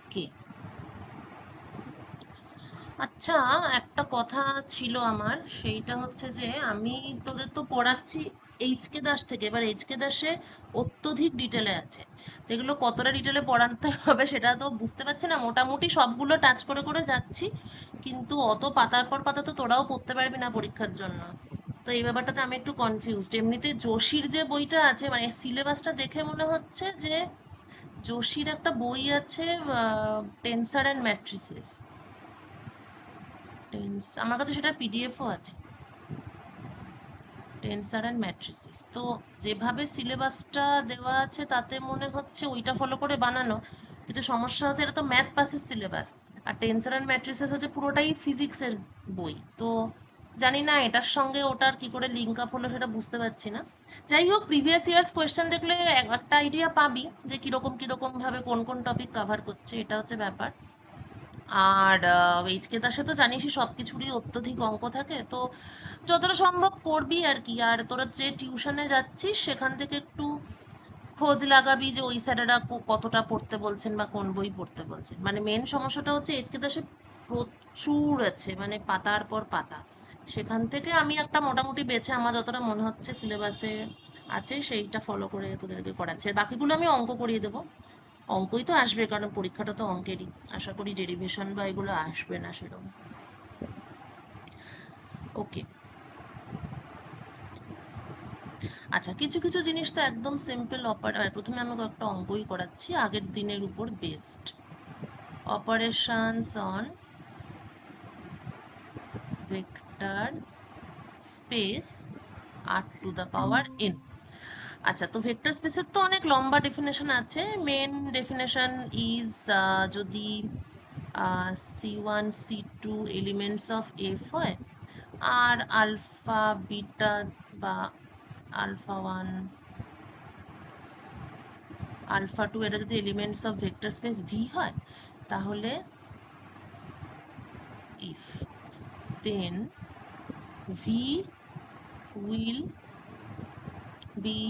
ওকে। আচ্ছা, একটা কথা ছিল আমার, সেইটা হচ্ছে যে আমি তোদের তো পড়াচ্ছি এইচকে দাস থেকে। এবার এইচকে দাসে অত্যধিক ডিটেলে আছে, তো এগুলো কতটা ডিটেলে পড়াতে হবে সেটা তো বুঝতে পারছি না। মোটামুটি সবগুলো টাচ করে করে যাচ্ছি, কিন্তু অত পাতার পর পাতা তো তোরাও পড়তে পারবি না পরীক্ষার জন্য। তো এই ব্যাপারটাতে আমি একটু কনফিউজড। এমনিতে যোশীর যে বইটা আছে, মানে সিলেবাসটা দেখে মনে হচ্ছে যে যোশীর একটা বই আছে, টেন্সার অ্যান্ড ম্যাট্রিসেস। আমার কাছে সেটার পিডিএফও আছে, টেন্সার অ্যান্ড ম্যাট্রিসেস। তো যেভাবে সিলেবাসটা দেওয়া আছে তাতে মনে হচ্ছে ওইটা ফলো করে বানানো, কিন্তু সমস্যা হচ্ছে এটা তো ম্যাথ পাসের সিলেবাস, আর টেন্সার অ্যান্ড ম্যাট্রিসেস হচ্ছে পুরোটাই ফিজিক্সের বই। তো জানি না এটার সঙ্গে ওটার কি করে লিঙ্ক আপ হলো সেটা বুঝতে পারছি না। যাই হোক, প্রিভিয়াস ইয়ার্স কোয়েশ্চেন দেখলে একটা আইডিয়া পাবি যে কিরকম কিরকম ভাবে কোন কোন টপিক কভার করছে, এটা হচ্ছে ব্যাপার। আর এইচকে দাসে তো জানিসই সব কিছুরই অত্যধিক অঙ্ক থাকে, তো যতটা সম্ভব করবি আর কি। আর তোরা যে টিউশনে যাচ্ছিস সেখান থেকে একটু খোঁজ লাগাবি যে ওই স্যারেরা কতটা পড়তে বলছেন বা কোন বই পড়তে বলছেন। মানে মেন সমস্যাটা হচ্ছে এইচকে দাসে প্রচুর আছে, মানে পাতার পর পাতা। সেখান থেকে আমি একটা মোটামুটি বেছে আমার যতটা মনে হচ্ছে সিলেবাসে আছে সেইটা ফলো করে তোদেরকে করাচ্ছি, আর বাকিগুলো আমি অঙ্ক করিয়ে দেবো। অঙ্কই তো আসবে, কারণ পরীক্ষাটা তো অঙ্কেরই। আশা করি ডেরিভেশন বা এগুলো আসবে না সেরকম। ওকে। আচ্ছা, কিছু কিছু জিনিস তো একদম সিম্পল। প্রথমে আমি একটা অঙ্কই করাচ্ছি আগের দিনের উপর based. Operations on vector space r⁴n। আচ্ছা, তো ভেক্টর স্পেসের তো অনেক লম্বা ডেফিনেশন আছে। মেন ডেফিনেশন ইজ, যদি C1 C2 elements of F হয়, আর আলফা বিটা বা আলফা 1 আলফা 2 এটা যদি elements of vector space V হয়, তাহলে if then V will be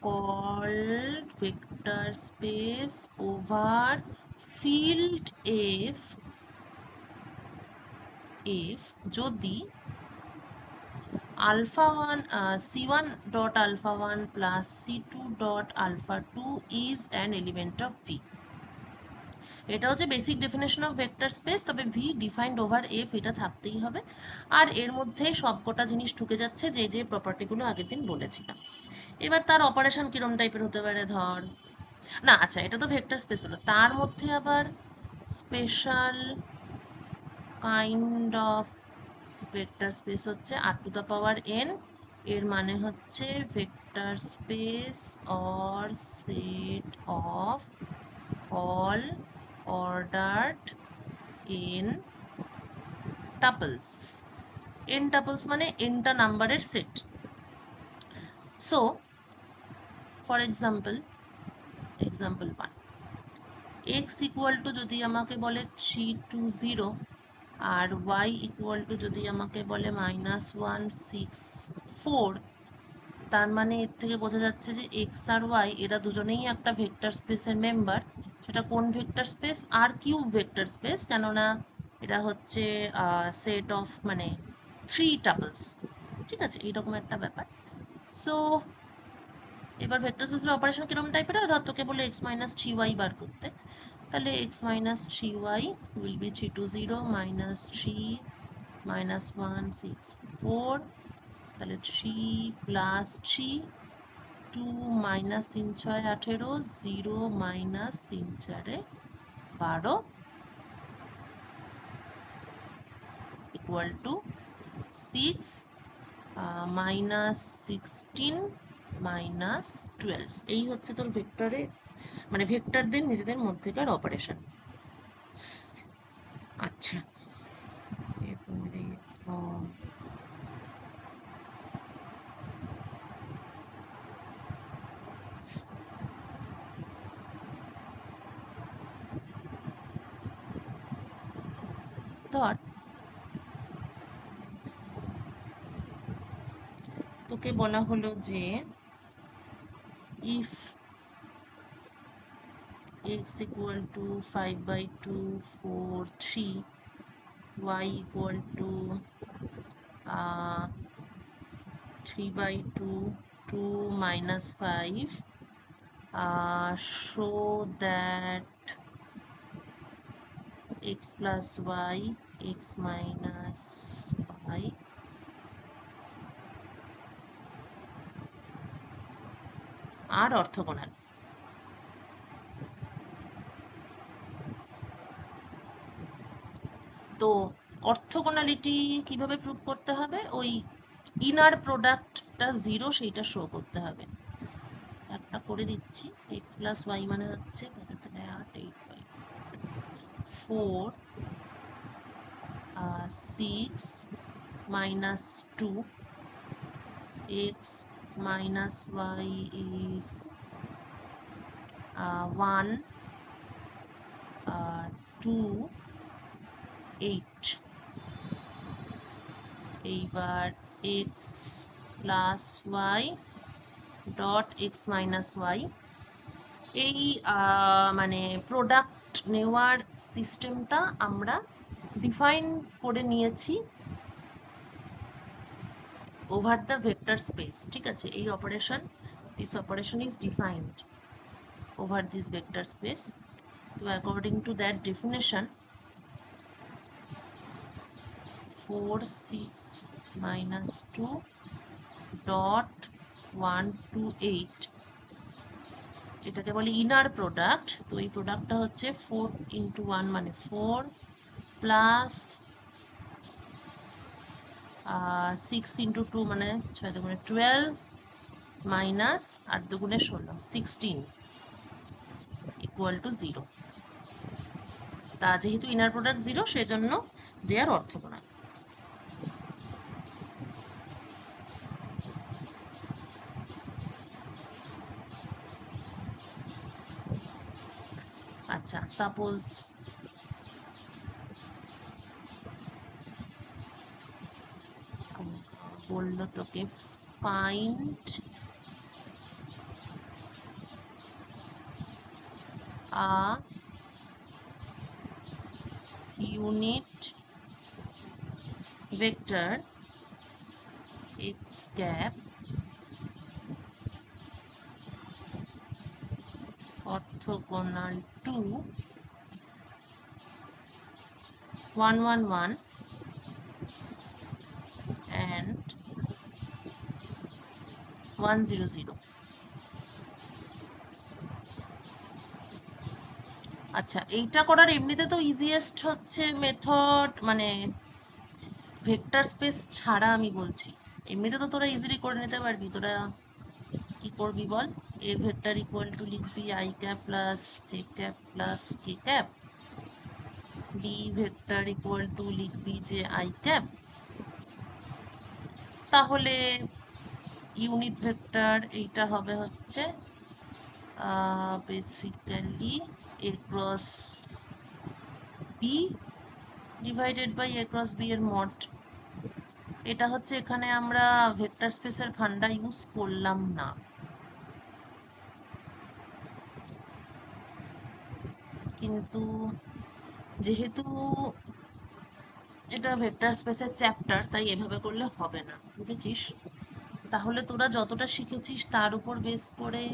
called vector space over field if যদি C1 dot alpha 1 plus C2 dot alpha 2 is an element of V। এটা হচ্ছে basic definition of vector space, তবে V defined over F এটা থাকতেই হবে। আর এর মধ্যে সবকটা জিনিস ঢুকে যাচ্ছে যে যে প্রপার্টিগুলো আগের দিন বলেছিলাম। এবার তার অপারেশন কিরম টাইপের হতে পারে, ধর, না আচ্ছা এটা তো ভেক্টর স্পেস হলো, তার মধ্যে আবার special kind of vector space হচ্ছে r⁴n। এর মানে হচ্ছে vector space or set of all ordered n tuples. n tuples মানে nটা নাম্বারের সেট। So for example 1, x equal to যদি আমাকে বলে 3 2 0, আর y ইকুয়াল টু যদি আমাকে বলে -1 6 4, তার মানে এর থেকে বোঝা যাচ্ছে যে এক্স আর ওয়াই এরা দুজনেই একটা ভেক্টর স্পেসের মেম্বার। সেটা কোন vector space? R³ vector space, কেননা এটা হচ্ছে সেট অফ মানে 3 টাপলস। ঠিক আছে, এইরকম একটা ব্যাপার। সো এবার ভেক্টর স্পেসের অপারেশন কিরকম টাইপের হয়, ধর তোকে বলে x-3y বার করতে, তাহলে x-3y উইল বি 3 2 0 -3 -1 6 4, তাহলে 3 + 3 2 -3 6 18 0 -3 4 12 ইকুয়াল টু 6 -16 -12। এই হচ্ছে তোর ভেক্টরের, মানে ভেক্টরদের নিজেদের মধ্যেকার অপারেশন। আচ্ছা, এরপরে ধর তোকে বলা হলো যে if x equal to 5 by 2 4 3, y equal to 3 by 2 2 minus 5. Show that x plus y, x minus y R orthogonal. তো অর্থগোনালিটি কিভাবে প্রুভ করতে হবে? ওই ইনার প্রোডাক্টটা জিরো সেইটা শো করতে হবে। একটা করে দিচ্ছি। এক্স প্লাস ওয়াই মানে হচ্ছে 4 6 minus 2, x minus y is 1 2 8। এইবার x plus y dot x minus y, এই মানে প্রোডাক্ট নেওয়ার সিস্টেমটা আমরা ডিফাইন করে নিয়েছি ওভার দ্য ভেক্টর স্পেস। ঠিক আছে, এই operation, this operation is defined over this vector space. তো according to that definition, 4 6 minus 2 dot 1 to 8, এটাকে বলি ইনার প্রোডাক্ট। তো এই প্রোডাক্টটা হচ্ছে 4 ইন্টু 1 মানে 4 প্লাস 6 ইন্টু 2 মানে 6 দুগুণে 12 মাইনাস 8 দুগুণে 16 16 ইকুয়াল টু 0। তা যেহেতু ইনার প্রোডাক্ট 0 সেজন্য দেয়ার অর্থগোনাল। আচ্ছা, সাপোজ বললো তোকে find a unit vector x cap orthogonal to 1 1 1 and 1 0 0। আচ্ছা, এইটা করার এমনিতে তো ইজিয়েস্ট হচ্ছে মেথড, মানে ভেক্টর স্পেস ছাড়া আমি বলছি। এমনিতে তো তোরা ইজিলি করে নিতে পারবি। তোরা কি করবি বল? এ ভেক্টর ইকুয়াল টু লিখবি i cap plus j cap plus k cap, b vector equal to লিখবি যে আই ক্যাপ। তাহলে ইউনিট ভেক্টর এইটা হবে হচ্ছে basically a cross b divided by a cross b এর মড। এটা হচ্ছে, এখানে আমরা ভেক্টর স্পেসের ফান্ডা ইউজ করলাম না, কিন্তু যেহেতু এটা ভেক্টর স্পেসের চ্যাপ্টার তাই এভাবে করলে হবে না, বুঝেছিস? তাহলে তোরা যতটা শিখেছিস তার উপর বেস করে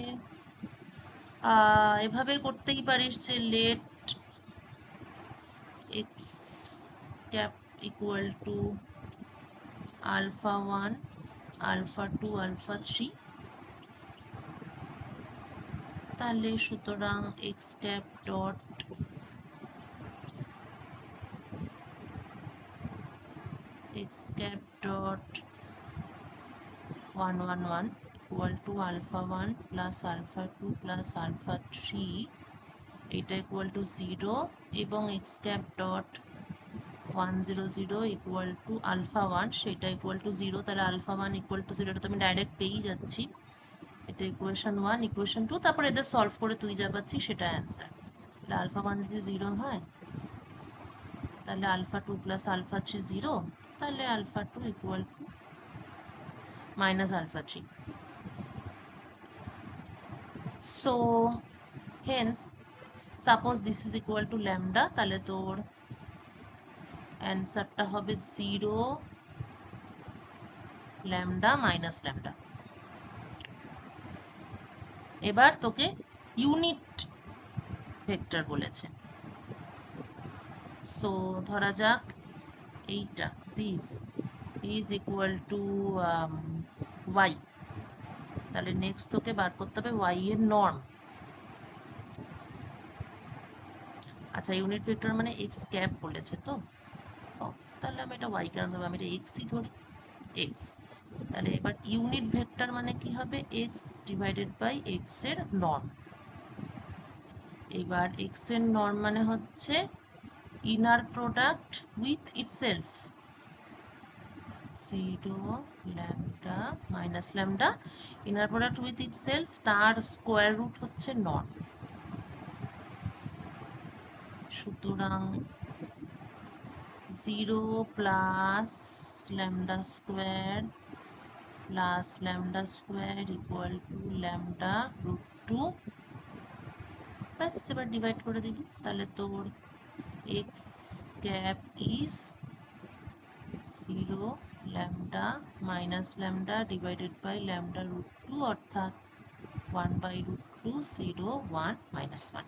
এভাবে করতেই পারিস যে let x cap equal to alpha 1 alpha 2 alpha 3। তাহলে সুতরাং x cap dot x cap dot 1 1 1 equal to alpha 1 plus alpha 2 plus alpha 3, এটা ইকুয়াল টু 0, এবং x cap dot 1 0 0 equal to alpha 1, সেটা ইকুয়াল টু 0। তাহলে alpha 1 equal to 0, এটা তো আমি direct পেয়েই যাচ্ছি। এটা ইকুয়েশন 1, ইকুয়েশন 2, তারপর এদের সলভ করে তুই যা পাচ্ছিস সেটা অ্যান্সার। তাহলে আলফা 1 যদি 0 হয় তাহলে আলফা 2 প্লাস আলফা 3 0, তাহলে alpha 2 equal to minus alpha 3। So hence suppose this is equal to lambda, তাহলে তোর অ্যান্সারটা হবে 0 ল্যামডা মাইনাস ল্যামডা। এবার তোকে ইউনিট ভেক্টর বলেছে, সো ধরা যাক এইটা this is equal to y, তাহলে নেক্সট তোকে বার করতে হবে ওয়াই এর নর্ম। আচ্ছা ইউনিট ভেক্টর মানে এক্স ক্যাপ বলেছে তো, ও তাহলে আমি এটা ওয়াই কেন ধরবো, আমি এটা এক্সই ধরি, এক্স। তাহলে এবার ইউনিট ভেক্টর মানে কি হবে, এক্স ডিভাইডেড বাই এক্স এর নর্ম। এবার এক্স এর নর্ম মানে হচ্ছে inner product with itself, 0 lambda minus lambda, inner product with itself, তার স্কোয়ার রুট হচ্ছে নর্ম। সুতরাং 0 plus lambda square plus lambda square equal to lambda root 2, ব্যাস এবার ডিভাইড করে দিবি, তাহলে তোর x cap is 0 lambda minus lambda divided by lambda root 2, অর্থাৎ 1/√2 0 1 -1।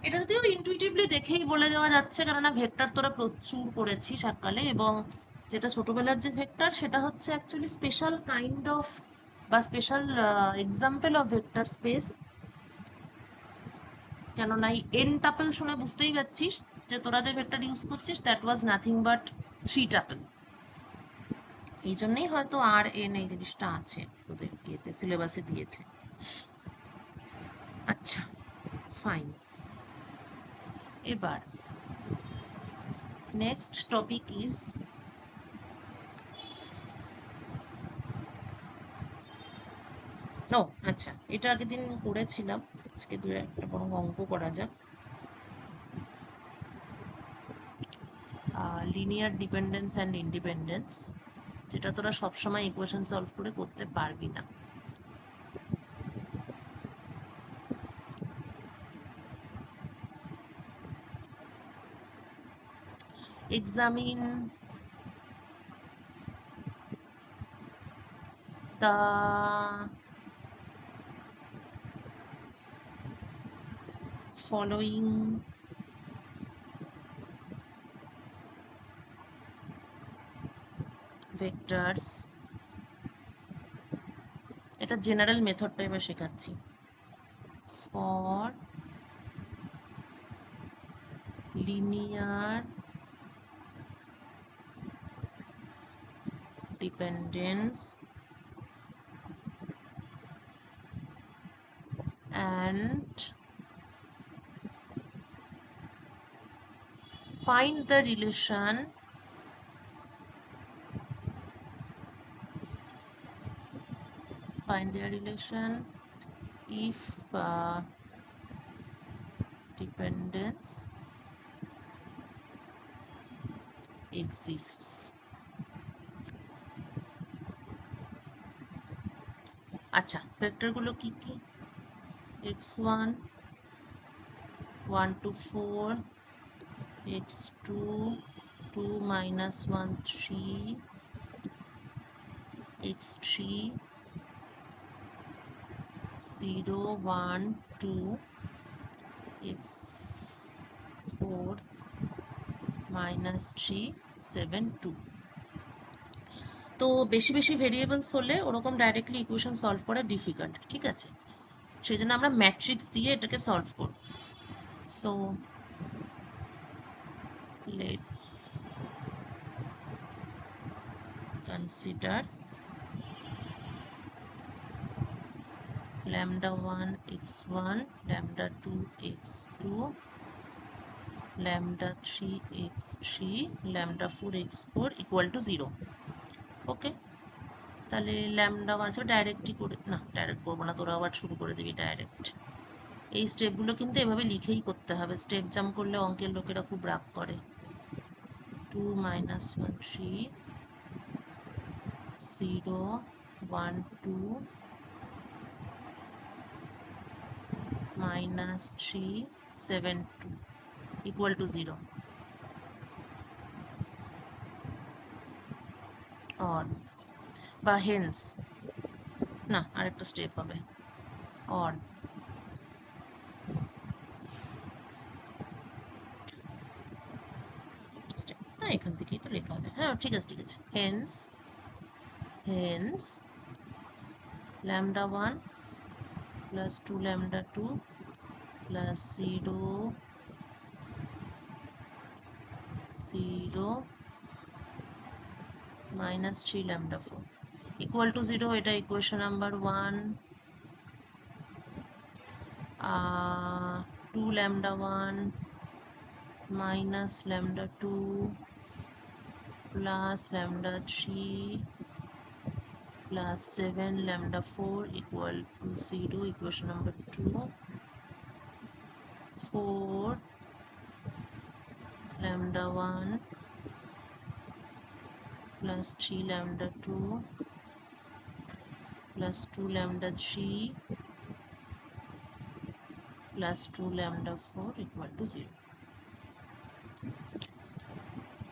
এটা যদিও ইনটুইটিভলি দেখেই বলে দেওয়া যাচ্ছে, কেননা ভেক্টর তোরা প্রচুর করেছিস এককালে, এবং যেটা ছোটবেলার যে ভেক্টর সেটা হচ্ছে অ্যাকচুয়ালি স্পেশাল কাইন্ড অফ বা special example of vector space. কেননা এই এন টাপেল শুনে বুঝতেই পারছিস যে তোরা যে ভেক্টর ইউজ করছিস দ্যাট ওয়াজ নাথিং বাট 3 টাপেল। এই জন্যই হয়তো আর এন এই জিনিসটা আছে তোদের ইয়েতে সিলেবাসে দিয়েছে। আচ্ছা ফাইন, এবার নেক্সট টপিক ইজ ও আচ্ছা, এটা আগের দিন করেছিলাম, আজকে দু একটা বরং অঙ্ক করা যাক। লিনিয়ার ডিপেন্ডেন্স অ্যান্ড ইন্ডিপেন্ডেন্স, যেটা তোরা সবসময় ইকুয়েশন সলভ করে করতে পারবি না। Examine the following vectors, এটা জেনারেল মেথডটা এবার শেখাচ্ছি, for linear dependence and find the relation if dependence exists. আচ্ছা ভেক্টরগুলো কি কি, x1 1 to 4, x2 2 minus 1 3, x3 0 1 2, x4 minus 3 7 2। তো বেশি বেশি ভেরিয়েবলস হলে ওরকম ডাইরেক্টলি ইকুয়েশন সলভ করা ডিফিকাল্ট, ঠিক আছে, সেই জন্য আমরা ম্যাট্রিক্স দিয়ে এটাকে সলভ করব। So let's consider lambda 1 x1, lambda 2 x2, lambda 3 x3, lambda 4 x4 equal to 0। ওকে, তাহলে ল্যামডা আছে ডাইরেক্টই করে, না ডাইরেক্ট করবো না, তোরা আবার শুরু করে দিবি ডাইরেক্ট। এই স্টেপগুলো কিন্তু এভাবে লিখেই করতে হবে, স্টেপ জাম্প করলে অঙ্কের লোকেরা খুব রাগ করে। 2 minus 1 3 0 1 2 minus 3 7 2 equal to 0 or বা hence না আরেকটা স্টেপ হবে or হ্যাঁ এখান থেকেই তো লেখা হবে হ্যাঁ ঠিক আছে hence lambda 1 plus 2 lambda 2 plus 0 0 minus 3 lambda 4 equal to 0 এটা equation number 1 2 lambda 1 minus lambda 2 plus lambda 3 plus 7 lambda 4 equal to 0 equation number 2 4 lambda 1 plus 3 lambda 2 plus 2 lambda 3 plus 2 lambda 4 equal to 0.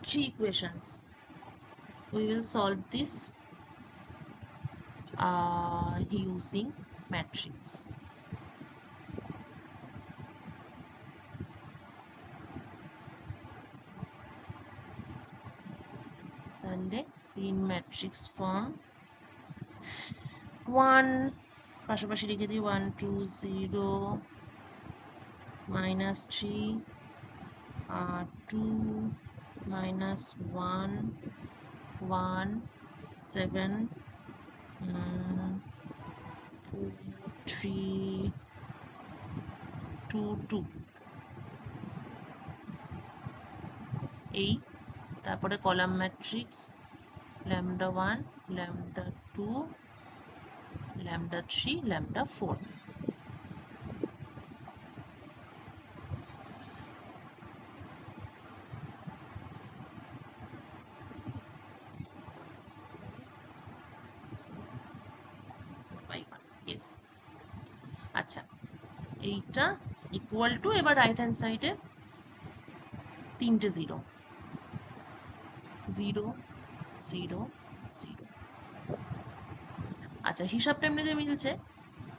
Three equations. We will solve this using matrix. তাহলে in matrix form 1 পাশাপাশি লিখে দিই 1 2 0 minus 3 2 minus 1 1 7 4 3 2 2 এই তারপরে column matrix lambda 1 lambda 2 lambda 3 lambda 4 yes আচ্ছা এইটা equal to এবার right hand সাইডে তিনটে 0 0 0 0 আচ্ছা হিসাবটা এমনিতে মিলছে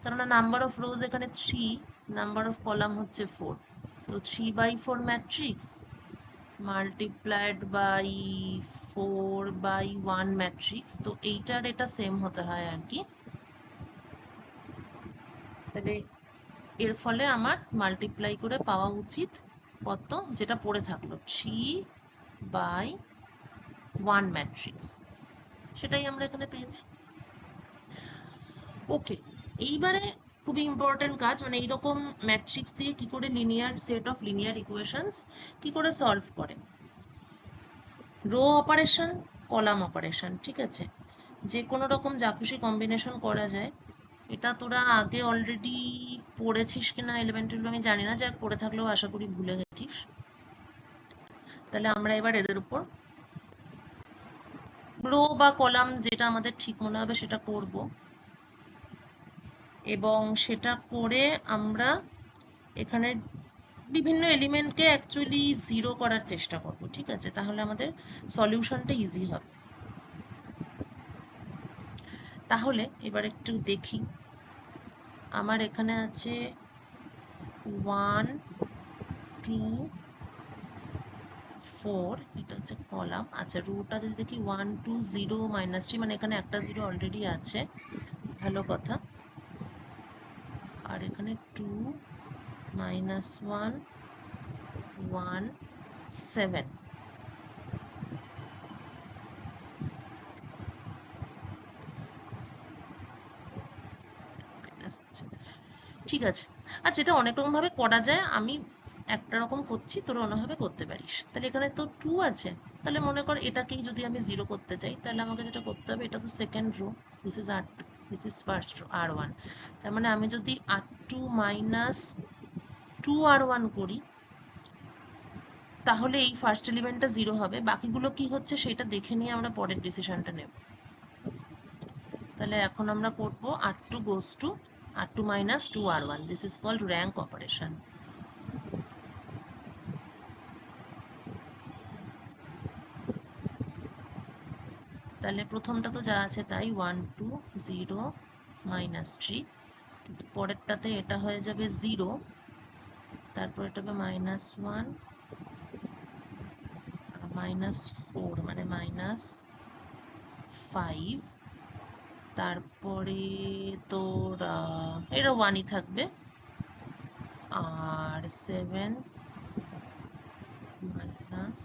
কেননা নাম্বার অফ রোজ এখানে 3 নাম্বার অফ কলাম হচ্ছে 4 তো 3/4 ম্যাট্রিক্স মাল্টিপ্লাইড বাই 4/1 ম্যাট্রিক্স তো এইটার এটা সেম হতে হয় আর কি তাহলে এর ফলে আমার মাল্টিপ্লাই করে পাওয়া উচিত কত যেটা পড়ে থাকলো 3/1 ম্যাট্রিক্স সেটাই আমরা এখানে পেয়েছি ওকে এইবারে খুবই ইম্পর্টেন্ট কাজ মানে এইরকম ম্যাট্রিক্স দিয়ে কি করে linear set of linear equations কি করে সলভ করে রো অপারেশন কলাম অপারেশন ঠিক আছে যে কোনো রকম যা খুশি কম্বিনেশন করা যায় এটা তোরা আগে অলরেডি পড়েছিস কিনা 11-12 আমি জানি না যাক পড়ে থাকলেও আশা করি ভুলে গেছিস তাহলে আমরা এবার এদের উপর রো বা কলাম যেটা আমাদের ঠিক মনে হবে সেটা করব এবং সেটা করে আমরা এখানে বিভিন্ন এলিমেন্টকে অ্যাকচুয়ালি জিরো করার চেষ্টা করব ঠিক আছে তাহলে আমাদের সলিউশনটা ইজি হবে তাহলে এবার একটু দেখি আমার এখানে আছে 1 2 4 এটা হচ্ছে কলাম আচ্ছা রোটা যদি দেখি 1 2 0 -3 মানে এখানে একটা 0 অলরেডি আছে ভালো কথা আর এখানে 2 -1 1 7 ঠিক আছে আচ্ছা এটা অনেক রকম ভাবে করা যায় আমি একটা রকম করছি তোরা অন্যভাবে করতে পারিস তাহলে এখানে তো 2 আছে তাহলে মনে কর এটাকেই যদি আমি 0 করতে চাই তাহলে আমাকে যেটা করতে হবে এটা তো second rho this is R2 this is first row R1 তার মানে আমি যদি R2 - 2R1 করি তাহলে এই ফার্স্ট এলিমেন্টটা 0 হবে বাকিগুলো কি হচ্ছে সেটা দেখে নিয়ে আমরা পরের ডিসিশনটা নেব তাহলে এখন আমরা করব R2 goes to R2 minus 2R1. This is called rank operation. তাহলে প্রথমটা তো যা আছে তাই 1 2 0 মাইনাস 3, পরেরটাতে এটা হয়ে যাবে 0, তারপর এটা হবে -1 -4 মানে -5, তারপরে তোর এটা 1ই থাকবে, আর 7 মাইনাস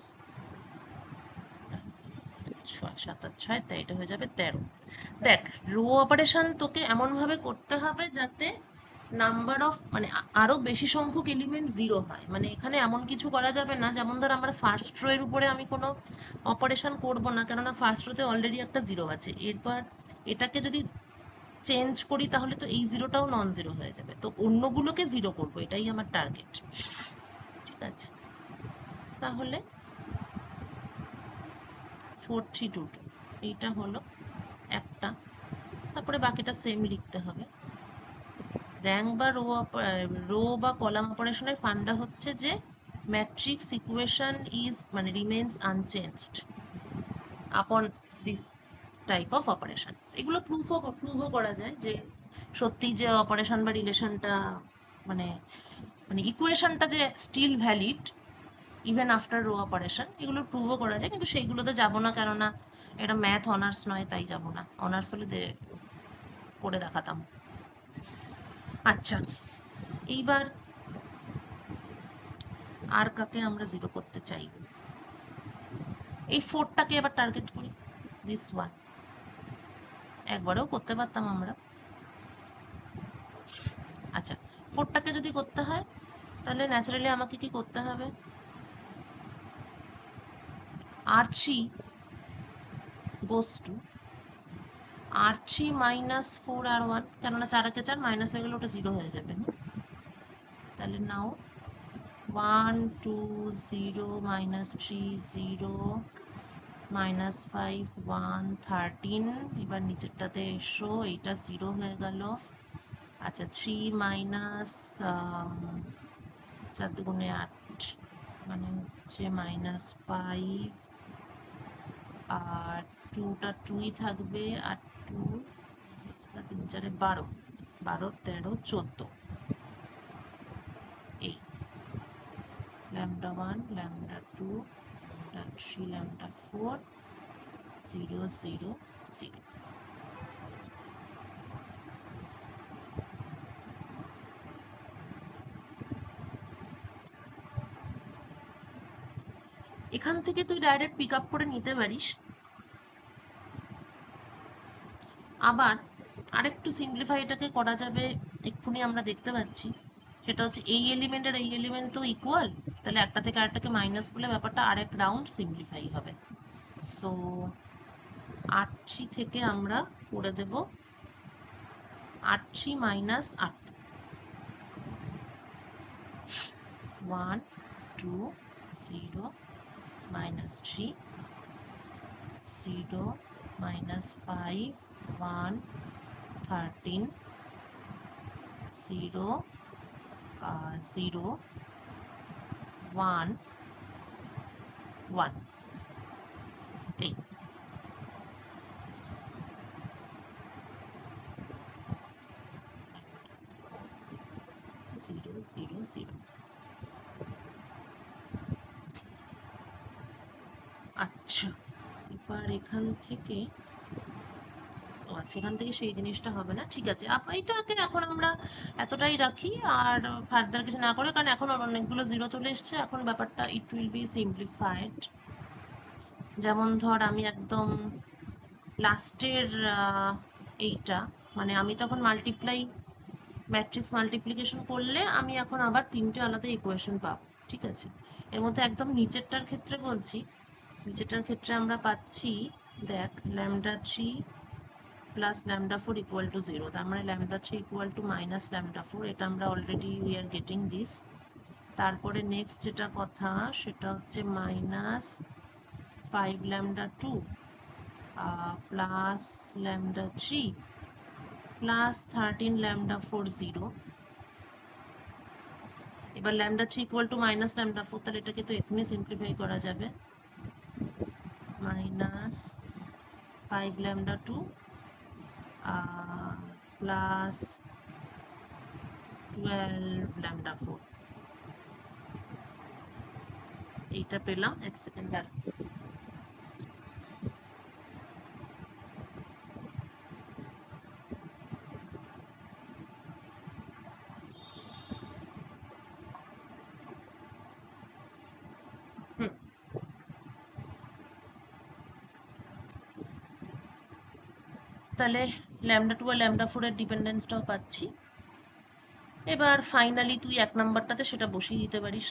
6 7 আর 6, তাই এটা হয়ে যাবে 13। দেখ, রো অপারেশন তোকে এমনভাবে করতে হবে যাতে নাম্বার অফ মানে আরো বেশি সংখ্যক এলিমেন্ট জিরো হয়। মানে এখানে এমন কিছু করা যাবে না, যেমন ধর আমার ফার্স্ট রো এর উপরে আমি কোনো অপারেশন করব না, কেননা ফার্স্ট রোতে অলরেডি একটা জিরো আছে। এরপর এটাকে যদি চেঞ্জ করি তাহলে তো এই জিরোটাও নন জিরো হয়ে যাবে, তো অন্যগুলোকে জিরো করব, এটাই আমার টার্গেট। ঠিক আছে, তাহলে 4322 এইটা হলো একটা, তারপরে বাকিটা সেম লিখতে হবে। র্যাঙ্ক বা রো বা কলাম অপারেশনের ফান্ডা হচ্ছে যে ম্যাট্রিক্স ইকুয়েশন ইজ মানে রিমেন্স আনচেঞ্জড আপন দিস টাইপ অফ অপারেশন। এগুলো প্রুফও করা যায় যে সত্যি যে অপারেশন বা রিলেশনটা মানে মানে ইকুয়েশনটা যে still valid even after row operation, এগুলো প্রুভও করা যায়, কিন্তু সেইগুলোতে যাব না, কেননা এটা ম্যাথ অনার্স নয়, তাই যাব না। অনার্স হলে করে দেখাতাম। আচ্ছা, এইবার আর কাকে আমরা জিরো করতে চাইব? এই ফোরটাকে এবার টার্গেট করি, দিস ওয়ান। একবারেও করতে পারতাম আমরা। আচ্ছা, ফোরটাকে যদি করতে হয় তাহলে ন্যাচারালি আমাকে কি করতে হবে? R3 goes to R3 minus 4R1, কেননা 4 4 মাইনাস হয়ে গেলে ওটা জিরো হয়ে যাবে। তাহলে নাও 1 2 0 minus 3 0 -5 1 13, এবার নিচেরটাতে এসো, এইটা জিরো হয়ে গেল। আচ্ছা, 3 মাইনাস 4 দুগুণে 8 মানে হচ্ছে -5, আর টুটা টুই থাকবে, আর টু 3 4 12 12 13 14, এই λ1 λ2 λ3 λ4 0 0 0। এখান থেকে তুই ডাইরেক্ট পিক আপ করে নিতে পারিস। আবার আরেকটু সিম্পলিফাই এটাকে করা যাবে, এক্ষুনি আমরা দেখতে পাচ্ছি, সেটা হচ্ছে এই এলিমেন্ট আর এই এলিমেন্ট তো ইকুয়াল, তাহলে একটা থেকে আরেকটাকে মাইনাস করলে ব্যাপারটা আরেক রাউন্ড সিম্পলিফাই হবে। সো 8 থেকে আমরা করে দেব 8 মাইনাস 8, 1 2 0 -3 0 -5 1 13 0 0 1 1, এই 0 0 0। আচ্ছা, এবার এখান থেকে আচ্ছা, এখান থেকে সেই জিনিসটা হবে না, ঠিক আছে। এটাকে এখন আমরা এতটাই রাখি, আর ফার্দার কিছু না করে, কারণ এখন অনেকগুলো জিরো চলে এসছে, এখন ব্যাপারটা ইট উইল বি সিম্পলিফাইড। যেমন ধর আমি একদম লাস্টের এইটা মানে আমি তখন মাল্টিপ্লাই ম্যাট্রিক্স মাল্টিপ্লিকেশন করলে আমি এখন আবার 3টে আলাদা ইকুয়েশন পাবো। ঠিক আছে, এর মধ্যে একদম নিচেরটার ক্ষেত্রে বলছি, নিচেরটার ক্ষেত্রে আমরা পাচ্ছি, দেখ, λ3 প্লাস λ4 ইকুয়াল টু 0, তার মানে λ3 ইকুয়াল টু মাইনাস λ4, এটা আমরা already we are getting this. তারপরে নেক্সট যেটা কথা সেটা হচ্ছে -5 λ2 প্লাস λ3 প্লাস 13 ল্যামডা 4 0। এবার lambda 3 equal to minus lambda 4, তাহলে এটাকে তো এখানে সিম্পলিফাই করা যাবে। Minus 5 lambda 2 plus 12 lambda 4। এইটা পেলাম। এক সেকেন্ড আর তাহলে ল্যামডা 2 আর ল্যামডা 4 এর ডিপেন্ডেন্সটাও পাচ্ছি। এবার ফাইনালি তুই এক নাম্বারটাতে সেটা বসিয়ে দিতে পারিস।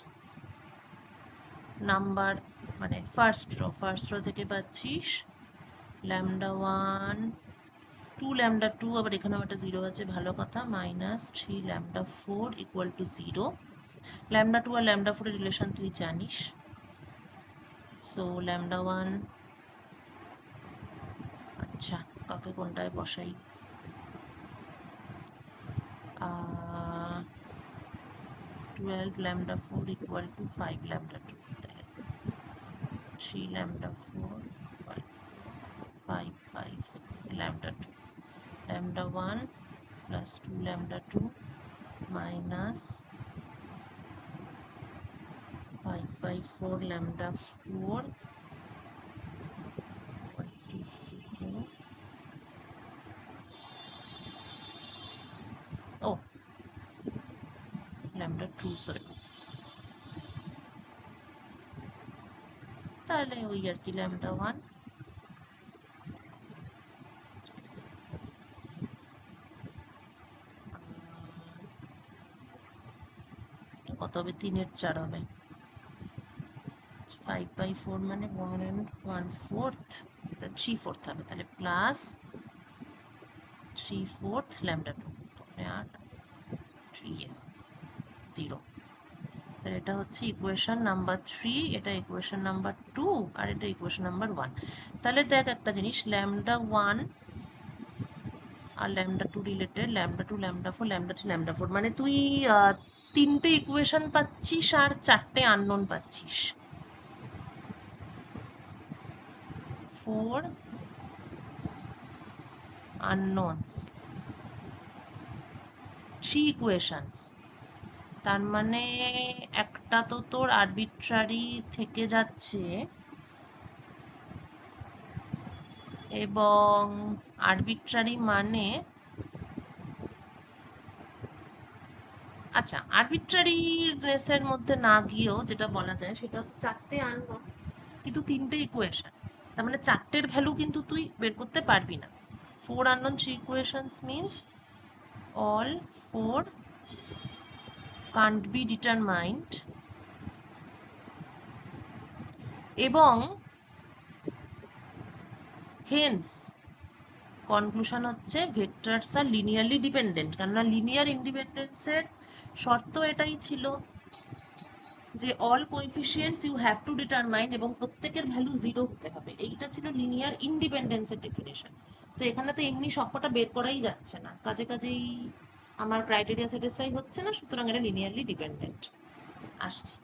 নাম্বার মানে ফার্স্ট রো থেকে পাচ্ছিস ল্যামডা 1 2 ল্যামডা 2, আবার এখানেও একটা 0 আছে, ভালো কথা, minus 3 lambda 4 equal to 0। Lambda 2 আর ল্যামডা 4 এর রিলেশন তুই জানিস। সো ল্যামডা 1, আচ্ছা কাকে কোনটায় বসাই, 12 ল্যামডা 4 ইকুয়াল টু 5 ল্যামডা 2, তাহলে 3 lambda 4 equal to 5 lambda 2। Lambda 1 plus 2 lambda 2 minus 5/4 lambda 4 equal to 0. ও ল্যামডা 2, সরি। তাহলে ওই আর কি ল্যামডা 1 কত হবে, 3/4 হবে। 5/4 মানে 1/4, 3/4 হবে, তাহলে প্লাস 3/4 ল্যামডা 2, তাহলে 3, ইয়েস 0। তাহলে এটা হচ্ছে ইকুয়েশন নাম্বার 3, এটা ইকুয়েশন নাম্বার 2, আর এটা ইকুয়েশন নাম্বার 1। তাহলে দেখ একটা জিনিস, ল্যামডা 1 আর lambda 2 related, lambda 2 lambda 4 lambda 3 lambda 4, মানে তুই তিনটে ইকুয়েশন পাচ্ছিস আর চারটে আননোন পাচ্ছিস। 4 unknowns, 3 ইকুয়েশনস। তার মানে একটা তো তোর আরবিট্রারি থেকে যাচ্ছে, এবং আরবিট্রারি মানে, আচ্ছা আরবিট্রারিনেসের মধ্যে না গিয়েও যেটা বলা যায় সেটা হচ্ছে চারটে আননোন কিন্তু তিনটে ইকুয়েশন। তার মানে চারটের ভ্যালু কিন্তু তুই বের করতে পারবি না। 4 unknown 3 equations means all 4 can't be determined, এবং হেন্স কনক্লুশন হচ্ছে ভেক্টরস আর লিনিয়ারলি ডিপেন্ডেন্ট। কেননা লিনিয়ার ইন্ডিপেন্ডেন্সের শর্ত এটাই ছিল যে all coefficients you have to determine, এবং প্রত্যেকের ভ্যালু 0 হতে হবে। এইটা ছিল লিনিয়ার ইন্ডিপেন্ডেন্সের ডেফিনেশন। তো এখানে তো এমনি সবকটা বের করাই যাচ্ছে না, কাজেই আমার ক্রাইটেরিয়া স্যাটিসফাই হচ্ছে না, সুতরাং এটা লিনিয়ারলি ডিপেন্ডেন্ট। আসছি।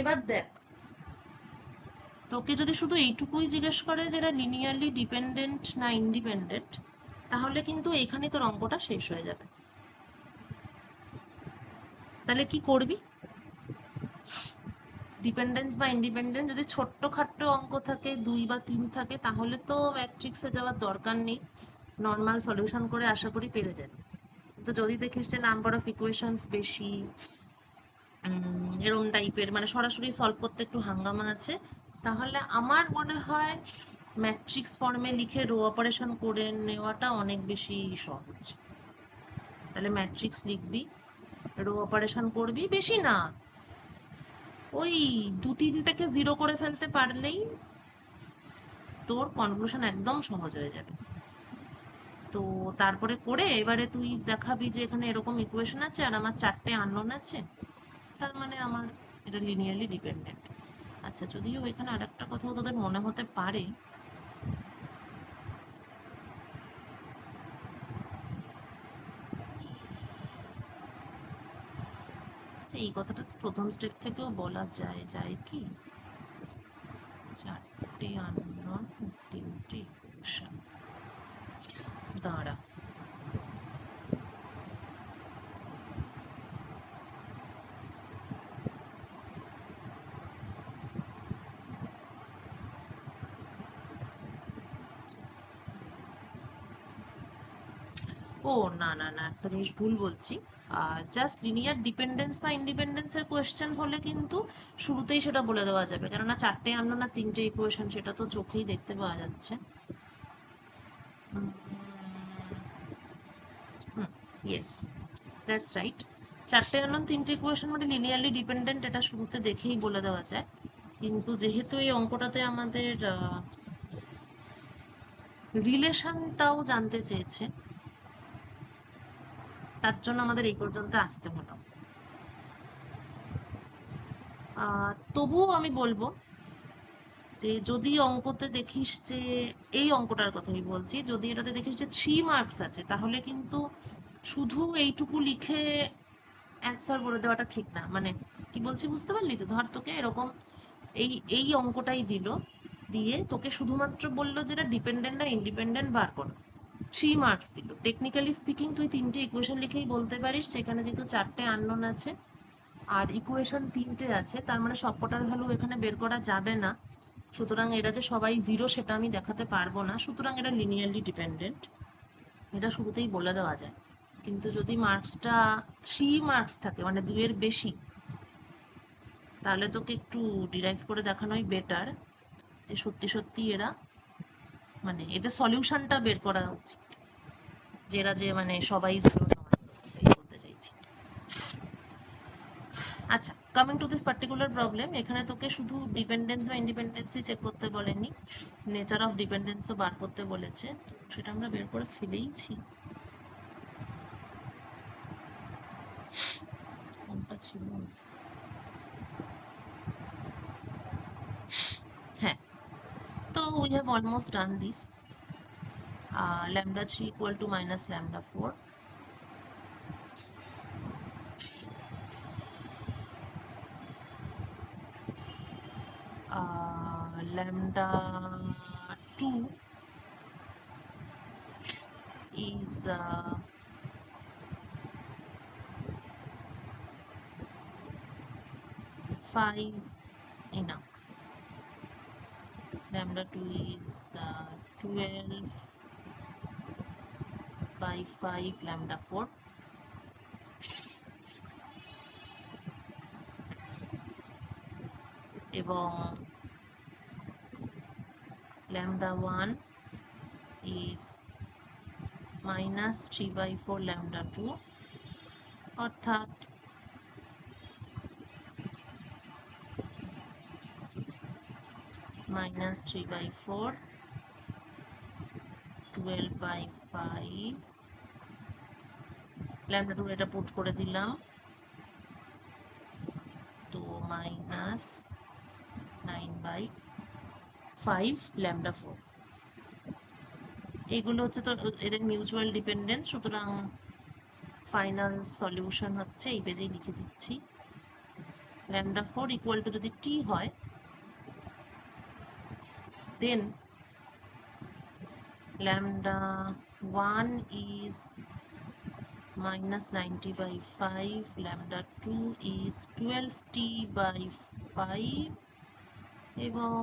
এবার দেখ, তোকে যদি শুধু এইটুকুই জিজ্ঞেস করে যে এরা লিনিয়ারলি ডিপেন্ডেন্ট না ইন্ডিপেন্ডেন্ট, তাহলে কিন্তু এখানে তোর অঙ্কটা শেষ হয়ে যাবে। তাহলে কি করবি, ডিপেন্ডেন্স বা ইন্ডিপেন্ডেন্স যদি ছোট্ট খাট্ট অঙ্ক থাকে, 2 বা 3 থাকে, তাহলে তো ম্যাট্রিক্সে যাওয়ার দরকার নেই, নর্মাল সলিউশন করে আশা করি পেরে যাবে। তো যদি দেখিস যে নাম্বার অফ ইকুয়েশনস বেশি, এরম টাইপের, মানে সরাসরি সলভ করতে একটু হাঙ্গামা আছে, তাহলে আমার মনে হয় ম্যাট্রিক্স ফর্মে লিখে রো অপারেশন করে নেওয়াটা অনেক বেশি সহজ। তাহলে ম্যাট্রিক্স লিখবি, রো অপারেশন করবি, বেশি না, ওই দু তিনটাকে জিরো করে ফেলতে পারলেই তোর কনক্লুশন একদম সহজ হয়ে যাবে। তো তারপরে করে এবারে তুই দেখাবি যে এখানে এরকম ইকুয়েশন আছে আর আমার চারটে আননোন আছে, তার মানে আমার এটা লিনিয়ারলি ডিপেন্ডেন্ট। আচ্ছা, যদিও এখানে আরেকটা কথাও তোদের মনে হতে পারে, যে এই কথাটা তো প্রথম স্টেপ থেকেও বলা যায়, যায় কি, চারটে আননোন তিনটে ইকুয়েশন, দাঁড়া, ও না না না, একটা জিনিস ভুল বলছি। জাস্ট লিনিয়ার ডিপেন্ডেন্স বা ইন্ডিপেন্ডেন্সের কোয়েশ্চেন হলে কিন্তু শুরুতেই সেটা বলে দেওয়া যাবে, কেননা চারটে আননোন আর তিনটে ইকুয়েশন সেটা তো চোখেই দেখতে পাওয়া যাচ্ছে। হুম, ইয়েস, দ্যাটস রাইট। চারটে আননোন তিনটে ইকুয়েশন মানে লিনিয়ারলি ডিপেন্ডেন্ট, এটা শুরুতে দেখেই বলে দেওয়া যায়। কিন্তু যেহেতু এই অঙ্কটাতে আমাদের রিলেশনটাও জানতে চেয়েছে, তার জন্য আমাদের এই পর্যন্ত আসতে হলো। তবুও আমি বলবো যে যদি অঙ্কতে দেখিস যে, এই অঙ্কটার কথাই বলছি, যদি এটাতে দেখিস যে 3 মার্কস আছে, তাহলে কিন্তু শুধু এইটুকু লিখে অ্যান্সার বলে দেওয়াটা ঠিক না। মানে কি বলছি বুঝতে পারলি তো? ধর তোকে এরকম এই এই অঙ্কটাই দিল, দিয়ে তোকে শুধুমাত্র বললো যেটা ডিপেন্ডেন্ট না ইন্ডিপেন্ডেন্ট বার করো, 3 মার্কস দিল। টেকনিক্যালি স্পিকিং তুই তিনটে ইকুয়েশন লিখেই বলতে পারিস, সেখানে যেহেতু চারটে আননোন আছে আর ইকুয়েশন তিনটে আছে, তার মানে সবকটার ভ্যালু এখানে বের করা যাবে না। সুতরাং এরা যে সবাই জিরো সেটা আমি দেখাতে পারবো না, সুতরাং এটা লিনিয়ারলি ডিপেন্ডেন্ট, এটা শুরুতেই বলে দেওয়া যায়। কিন্তু যদি মার্কসটা 3 মার্কস থাকে, মানে দুইয়ের বেশি, তাহলে তোকে একটু ডিরাইভ করে দেখানোই বেটার যে সত্যি সত্যি এরা, মানে এদের সলিউশনটা বের করা উচিত, যে এরা যে মানে সবাই জিরো নয়, এই বলতে চাইছি। আচ্ছা, coming to this particular problem, এখানে তোকে শুধু ডিপেন্ডেন্স বা ইন্ডিপেন্ডেন্সই চেক করতে বলেনি, নেচার অফ ডিপেন্ডেন্সও বার করতে বলেছে। সেটা আমরা বের করে ফেলেইছি। কোনটা ছিল? হ্যাঁ, তো we have almost done this. Lambda 3 equal to minus lambda 4, lambda 2 is 5 enough. Lambda 2 is 12 by 5 lambda 4, এবং lambda 1 is minus 3 by 4 lambda 2, অর্থাৎ minus 3 by 4, 12 by 5, lambda 2 এটা পুট করে দিলাম, তো মাইনাস 9/5 lambda 4। এইগুলো হচ্ছে তো এদের মিউচুয়াল ডিপেন্ডেন্স, সুতরাং ফাইনাল সলিউশন হচ্ছে, এই পেজেই লিখে দিচ্ছি, lambda 4 ইকুয়াল টু যদি t হয়, দেন lambda 1 is minus 90/5, lambda 2 is 12t/5, এবং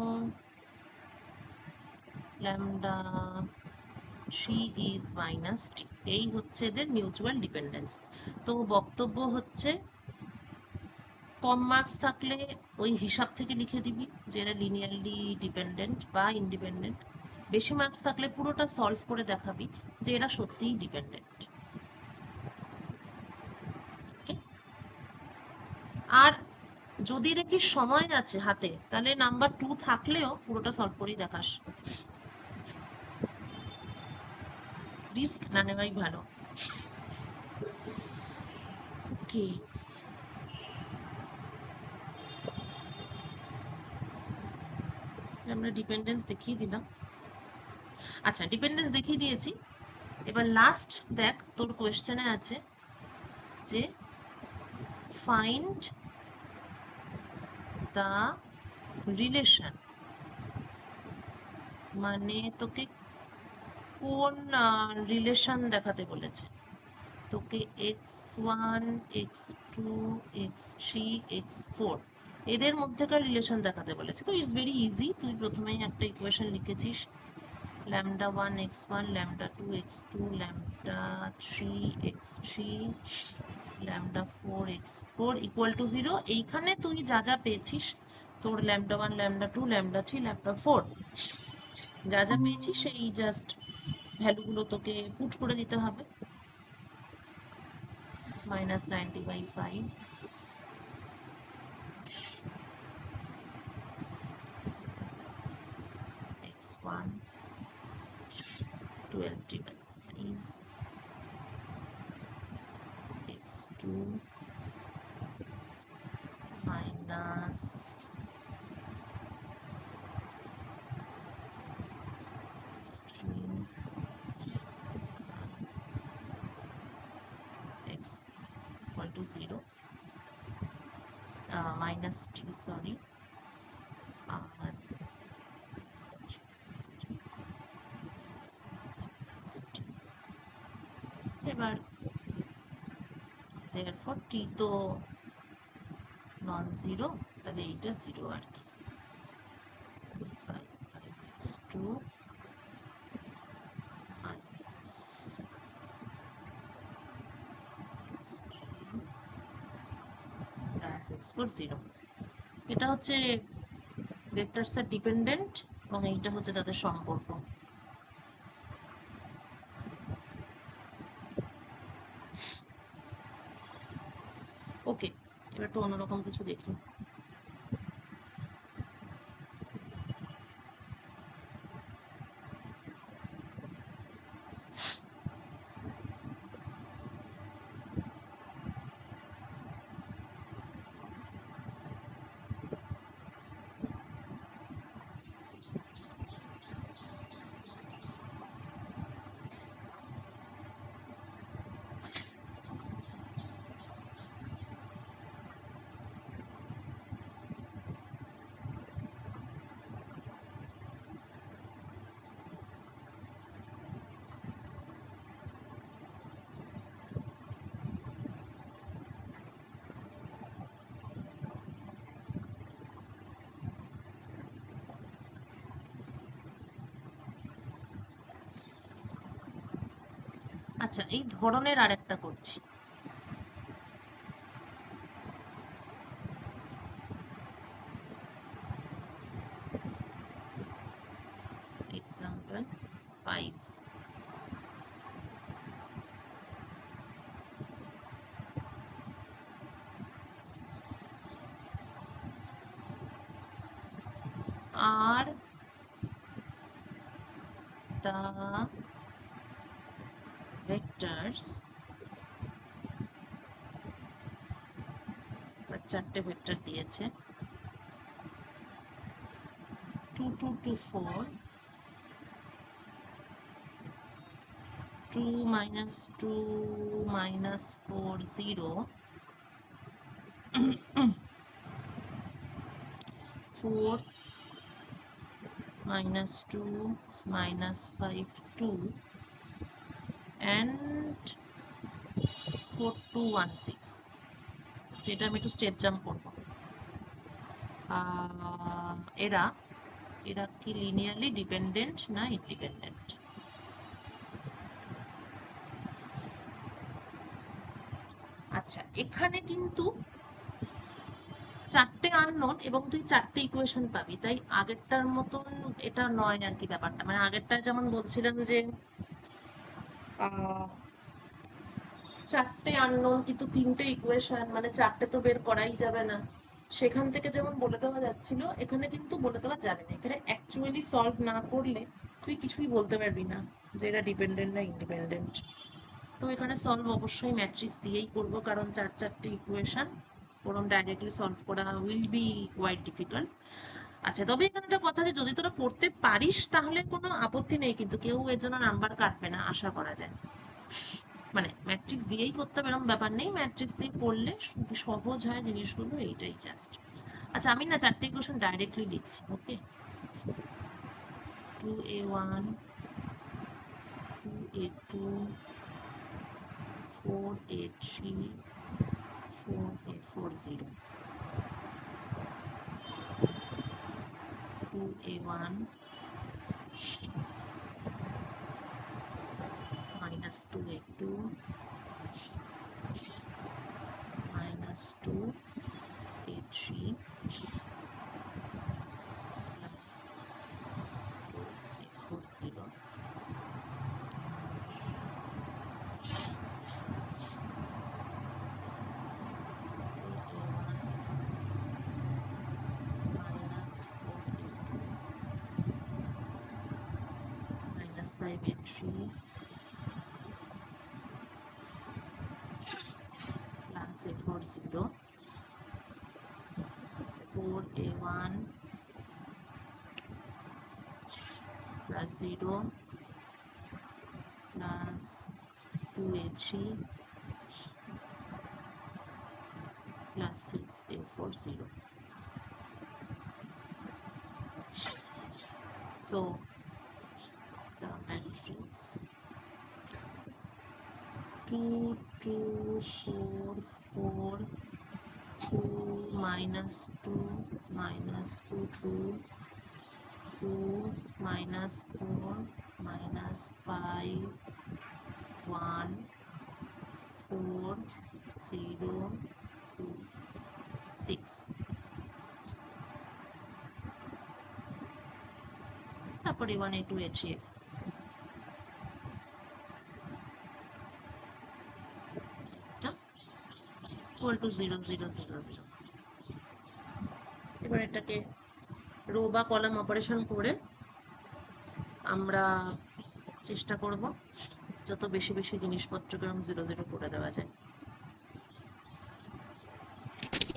lambda 3 is minus t। এই হচ্ছে এদের মিউচুয়াল ডিপেন্ডেন্স। তো বক্তব্য হচ্ছে, কম মার্কস থাকলে ওই হিসাব থেকে লিখে দিবি যে এরা লিনিয়ারলি ডিপেন্ডেন্ট বা ইন্ডিপেন্ডেন্ট, বেশি মার্কস থাকলে পুরোটা সলভ করে দেখাবি যে এরা সত্যিই ডিপেন্ডেন্ট। ওকে, আর যদি দেখিস সময় আছে হাতে, তাহলে নাম্বার 2 থাকলেও পুরোটা সলভ করেই দেখাস। রিস্ক না নেওয়াই ভালো। ওকে, আমরা ডিপেন্ডেন্স দেখিয়ে দিলাম। আচ্ছা, ডিপেন্ডেন্স দেখিয়ে দিয়েছি। এবার লাস্ট দেখ, তোর কোয়েশ্চেনে আছে যে ফাইন্ড দ্য রিলেশন, মানে তোকে কোন রিলেশন দেখাতে বলেছে। তোকে x1, x2, x3, x4 এদের মধ্যেকার রিলেশন দেখাতে বলেছে। তো ইটস ভেরি ইজি, তুই প্রথমেই একটা ইকুয়েশন লিখেছিস, lambda 1 x1, lambda 2 x2, lambda 3 x3, lambda 4 x4 equal to 0। এইখানে তুই যা যা পেয়েছিস, তোর ল্যামডা 1, ল্যামডা 2, ল্যামডা 3, ল্যামডা 4 যা যা পেয়েছিস সেই জাস্ট ভ্যালুগুলো তোকে পুট করে দিতে হবে। -90/5, x1 12t/5, x2 minus x3 x equal to 0, minus t, sorry, R t। এবার therefore t তো নন জিরো, তাহলে এইটা জিরো আর কি। 5x2 minus x3 plus x4 0। এটা হচ্ছে ভেক্টরসের ডিপেন্ডেন্ট এবং এইটা হচ্ছে তাদের সম্পর্ক। ওকে, এবার একটু অন্যরকম কিছু দেখি। আচ্ছা, এই ধরনের আরেকটা করছি। এক্সাম্পল 5, আর the vectors, চারটে ভেক্টর দিয়েছে, 2 2 2 4, 2 -2 -4 0, 4 -2 -5 2, and 4 2 1 6। যেটা আমি একটু স্টেপ জাম্প করবো। এরা এরা কি লিনিয়ারলি ডিপেন্ডেন্ট না ইন্ডিপেন্ডেন্ট? আচ্ছা, এখানে কিন্তু চারটে আননোন এবং তুই চারটে ইকুয়েশন পাবি, তাই আগেরটার মতন এটা নয় আর কি ব্যাপারটা। মানে আগেরটা যেমন বলছিলাম যে আহ, চারটে আননোন কিন্তু তিনটে ইকুয়েশন, মানে চারটে তো বের করাই যাবে না। সেখান থেকে যেমন বলে দেওয়া যাচ্ছিল, এখানে কিন্তু বলে দেওয়া যাবে না। এখানে অ্যাকচুয়ালি সলভ না করলে তুই কিছুই বলতে পারবি না যে এটা ডিপেন্ডেন্ট না ইন্ডিপেন্ডেন্ট। তো এখানে সলভ অবশ্যই ম্যাট্রিক্স দিয়েই করব, কারণ চারটে ইকুয়েশন ওরম ডাইরেক্টলি সলভ করা উইল বি কোয়াইট ডিফিকাল্ট। আচ্ছা, তবে এখানে একটা কথা, যে যদি তোরা করতে পারিস তাহলে কোনো আপত্তি নেই, কিন্তু কেউ এর জন্য নাম্বার কাটবে না আশা করা যায়। মানে ম্যাট্রিক্স দিয়েই করতে হবে এরকম ব্যাপার নেই, ম্যাট্রিক্স দিয়ে করলে সহজ হয় জিনিসগুলো, এইটাই জাস্ট। আচ্ছা, আমি না চারটে ইকুয়েশন ডাইরেক্টলি লিখছি। ওকে, 2a1, 2a2, 4a3, 4a40, 2a1 minus 2a2 minus 2a3 2a40, 2a1 minus 4a2 minus 5a3 plus a40, 4a1 plus 0 plus 2a3 plus 6a40. So the matrix 2, 2, 4, 4, 2, minus 2, minus 2, 2, 2, minus 4, minus 5, 1, 4, 0, 2, 6. তারপরে 1, a 2, a 3, f equal to 0, 0, 0, 0. এবার এটাকে rho বা column operation করে আমরা চেষ্টা করব যত বেশি বেশি জিনিসপত্রকে এরকম 0, 0 করে দেওয়া যায়।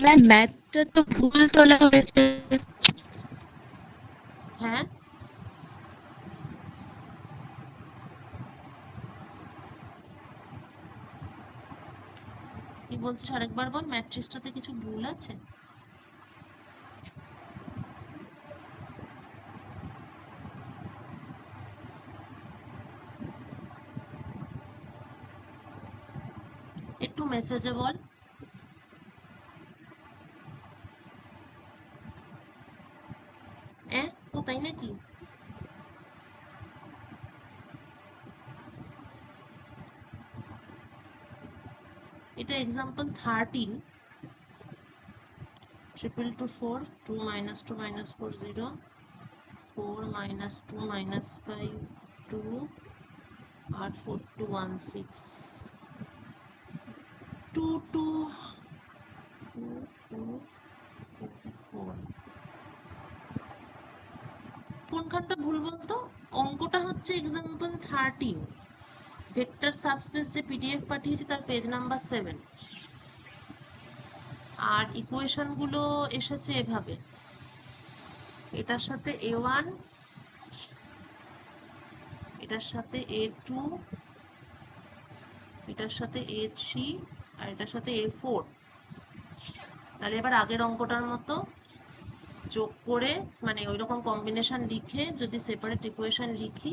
ম্যাম, ম্যাথটা তো ভুল তোলা হয়েছে। হ্যাঁ, কি বলছিস আরেকবার বল, ম্যাট্রিক্সটাতে কিছু ভুল আছে? একটু মেসেজে বল। ও তাই নাকি? এটা example 13, 222, 2 minus 2 minus 4, 0, 4 minus 2 minus 5, 2, আর 4 2 1 6, 2 2 2 2 4 4। কোনখানটা ভুল বলতো? অঙ্কটা হচ্ছে এক্সাম্পল 13, ভেক্টর সাবস্পেস যে পিডিএফ পাঠিয়েছি তার পেজ নাম্বার 7, আর ইকুয়েশনগুলো এসেছে এভাবে, এটার সাথে a1, এটার সাথে a2, এটার সাথে a3, আর এটার সাথে a4। তাহলে এবার আগের অঙ্কটার মতো যোগ করে, মানে ওই রকম কম্বিনেশন লিখে যদি সেপারেট ইকুয়েশন লিখি,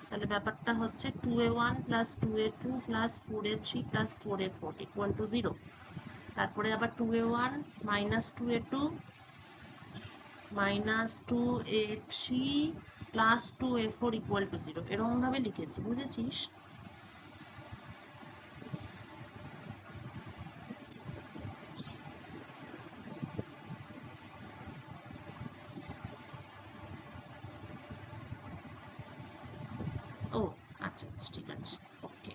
তাহলে ব্যাপারটা হচ্ছে 2a1 plus 2a2 plus 4a3 plus 4a4 equal to 0। তারপরে আবার 2a1 minus 2a2 minus 2a3 plus 2a4 equal to 0, এরকম ভাবে লিখেছি, বুঝেছিস? ও আচ্ছা আচ্ছা, ঠিক আছে, ওকে,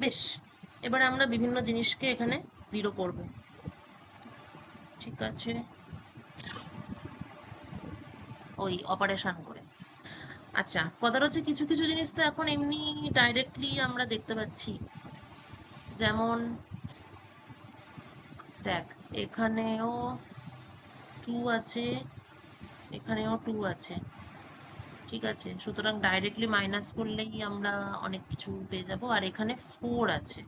বেশ। এবার আমরা বিভিন্ন জিনিসকে এখানে জিরো করব। আছে, ওই অপারেশন করে। আচ্ছা, কথাটা হচ্ছে কিছু কিছু জিনিস তো এখন এমনি ডাইরেক্টলি আমরা দেখতে পাচ্ছি। যেমন দেখ, এখানেও 2 আছে, এখানেও 2 আছে, ঠিক আছে? সুতরাং ডাইরেক্টলি মাইনাস করলেই আমরা অনেক কিছু পেয়ে যাব। আর এখানে 4 আছে,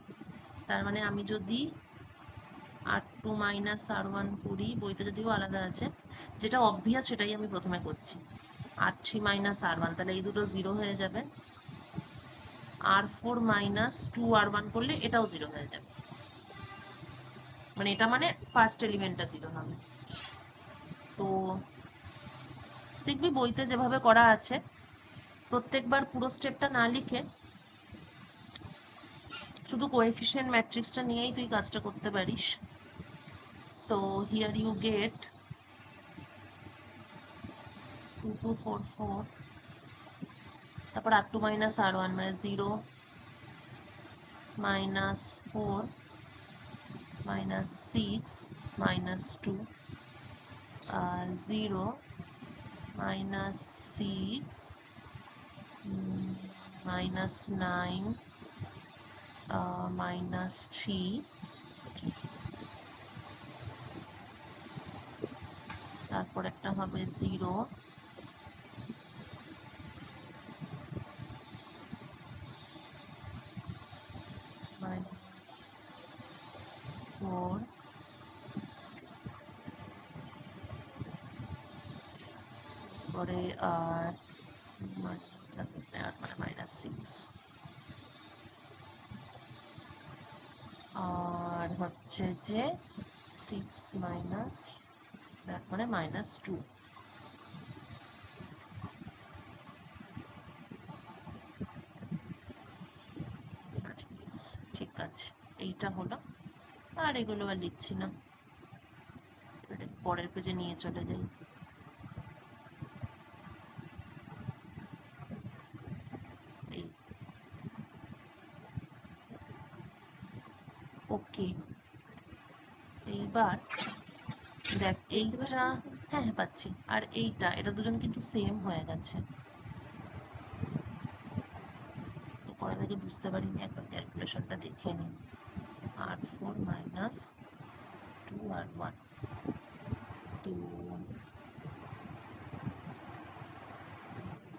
তার মানে আমি যদি R2 মাইনাস R1 করি, বইতে যদিও আলাদা আছে, যেটা অবভিয়াস সেটাই আমি প্রথমে করছি। R3 মাইনাস R1, তাহলে এই দুটো জিরো হয়ে যাবে। R4 মাইনাস 2R1 করলে এটাও জিরো হয়ে যাবে, মানে এটা মানে ফার্স্ট এলিমেন্টটা জিরো হবে। তো দেখবি বইতে যেভাবে করা আছে, প্রত্যেকবার পুরো স্টেপটা না লিখে শুধু কোএফিসিয়েন্ট ম্যাট্রিক্সটা নিয়েই তুই কাজটা করতে পারিস। সো হিয়ার ইউ গেট 2244, তারপর R2 মাইনাস R1 মানে 0 minus 4 minus 6 minus 2, 0 minus 6 minus 9 minus 3, তারপর একটা হবে 0 মাইনাস 4, পরে আর মানে মাইনাস 6, আর হচ্ছে যে 6 মাইনাস মানে মাইনাস 2। ঠিক আছে, এইটা হলো। আর এগুলো আর লিখছি না, এবারে পরের পেজে নিয়ে চলে যাই। এই ওকে, এইবার দেখ এইটা, হ্যাঁ হ্যাঁ পাচ্ছি। আর এইটা, এটা দুজন কিন্তু সেম হয়ে গেছে। তো করার আগে বুঝতে পারিনি, একবার ক্যালকুলেশনটা দেখে নিই। R4 মাইনাস 2R1, তো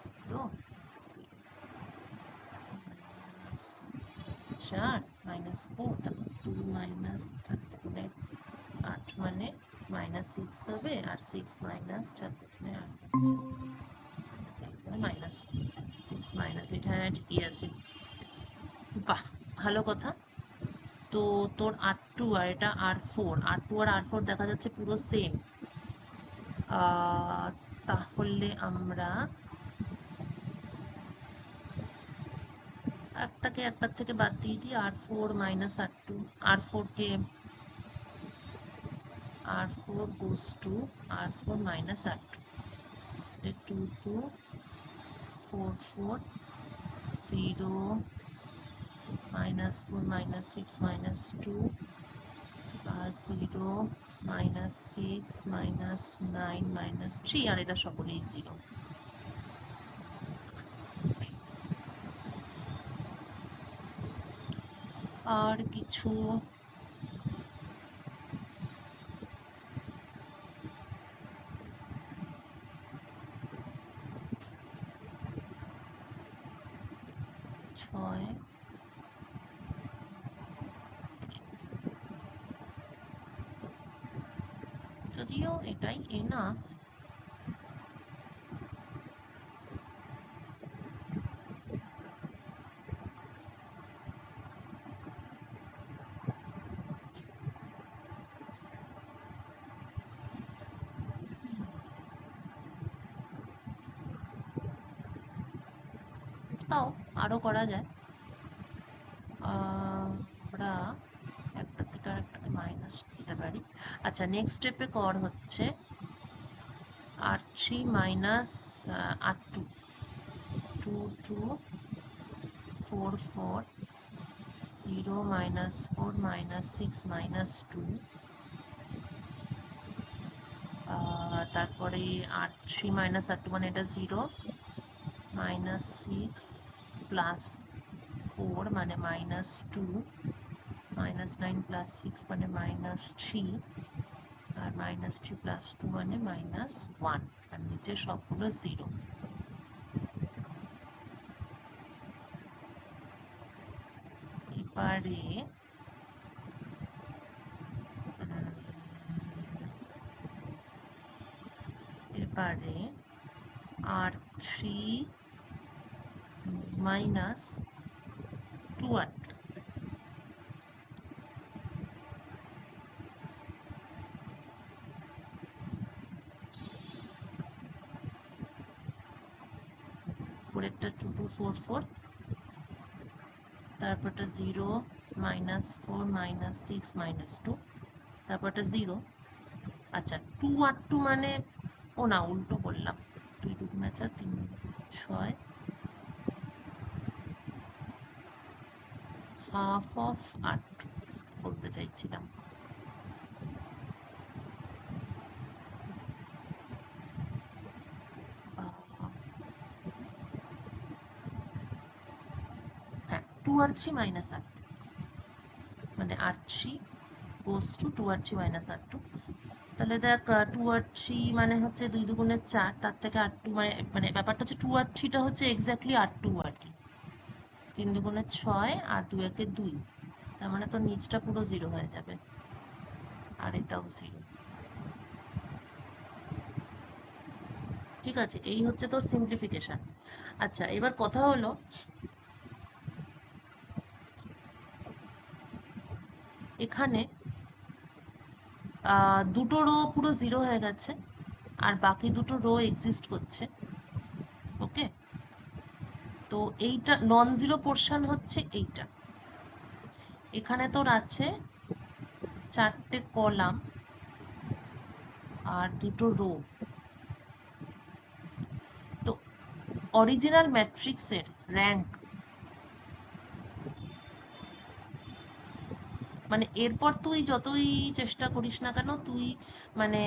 0 মাইনাস 4 মাইনাস 4, তারপর 2 মাইনাস 3 8 মানে মাইনাস 6 হবে, আর 6 মাইনাস 4 মানে 8 মাইনাস 6 মাইনাস 8, হ্যাঁ ঠিকই আছে। বাহ, ভালো কথা। তো তোর R2 আর এটা R4, R2 আর R4 দেখা যাচ্ছে পুরো সেম। তাহলে আমরা একটাকে একটার থেকে বাদ দিয়ে দিই, R4 minus R2, R4 K R4 goes to R4 minus R2, 2 2 4 4 0 minus 4 minus 6 minus 2, 0 minus 6 minus 9 minus 3, আর এটা সকলেই 0। আর কিছু 6, যদিও এটাই এনাফ। তাও আরো করা যায়। আমরা একটা থেকে আর একটাকে মাইনাস করতে পারি। আচ্ছা, নেক্সট স্টেপে কর হচ্ছে R3 minus R2, 2 2 4 4 0 minus 4 minus 6 minus 2, তারপরে R3 মাইনাস R2 মানে এটা 0, -6 প্লাস 4 মানে -2, -9 প্লাস 6 মানে -3, আর -3 প্লাস 2 মানে -1, আর নিচে সবগুলো 0। এবারে এবারে R3 মাইনাস 2R2, পরেরটা 2 2 4 4, তারপরটা 0 -4 -6 -2, তারপরটা 0। আচ্ছা 2R2 মানে, ও না উল্টো করলাম, 2 2 4 3 6, হাফ অফ R2 বলতে চাইছিলাম। হ্যাঁ 2R3 মাইনাস R2 মানে R3 goes to 2R3 minus R2। তাহলে দেখ 2R3 মানে হচ্ছে 2 2 4, তার থেকে R2 মানে মানে ব্যাপারটা হচ্ছে 2R3টা হচ্ছে এক্স্যাক্টলি R2 আর কি, 3 2 6 আর 2 1 2, তার মানে তো নিচটা পুরো 0 হয়ে যাবে, আর এটাও 0। ঠিক আছে, এই হচ্ছে তোর সিম্পলিফিকেশন। আচ্ছা এবার কথা হলো, এখানে দুটো রো পুরো 0 হয়ে গেছে, আর বাকি দুটো রো এক্সিস্ট করছে। ওকে, তো এইটা নন জিরো পোর্শন হচ্ছে এইটা। এখানে তোর আছে 4টে কলাম আর দুটো রো। তো অরিজিনাল ম্যাট্রিক্সের র্যাঙ্ক, মানে এরপর তুই যতই চেষ্টা করিস না কেন, তুই মানে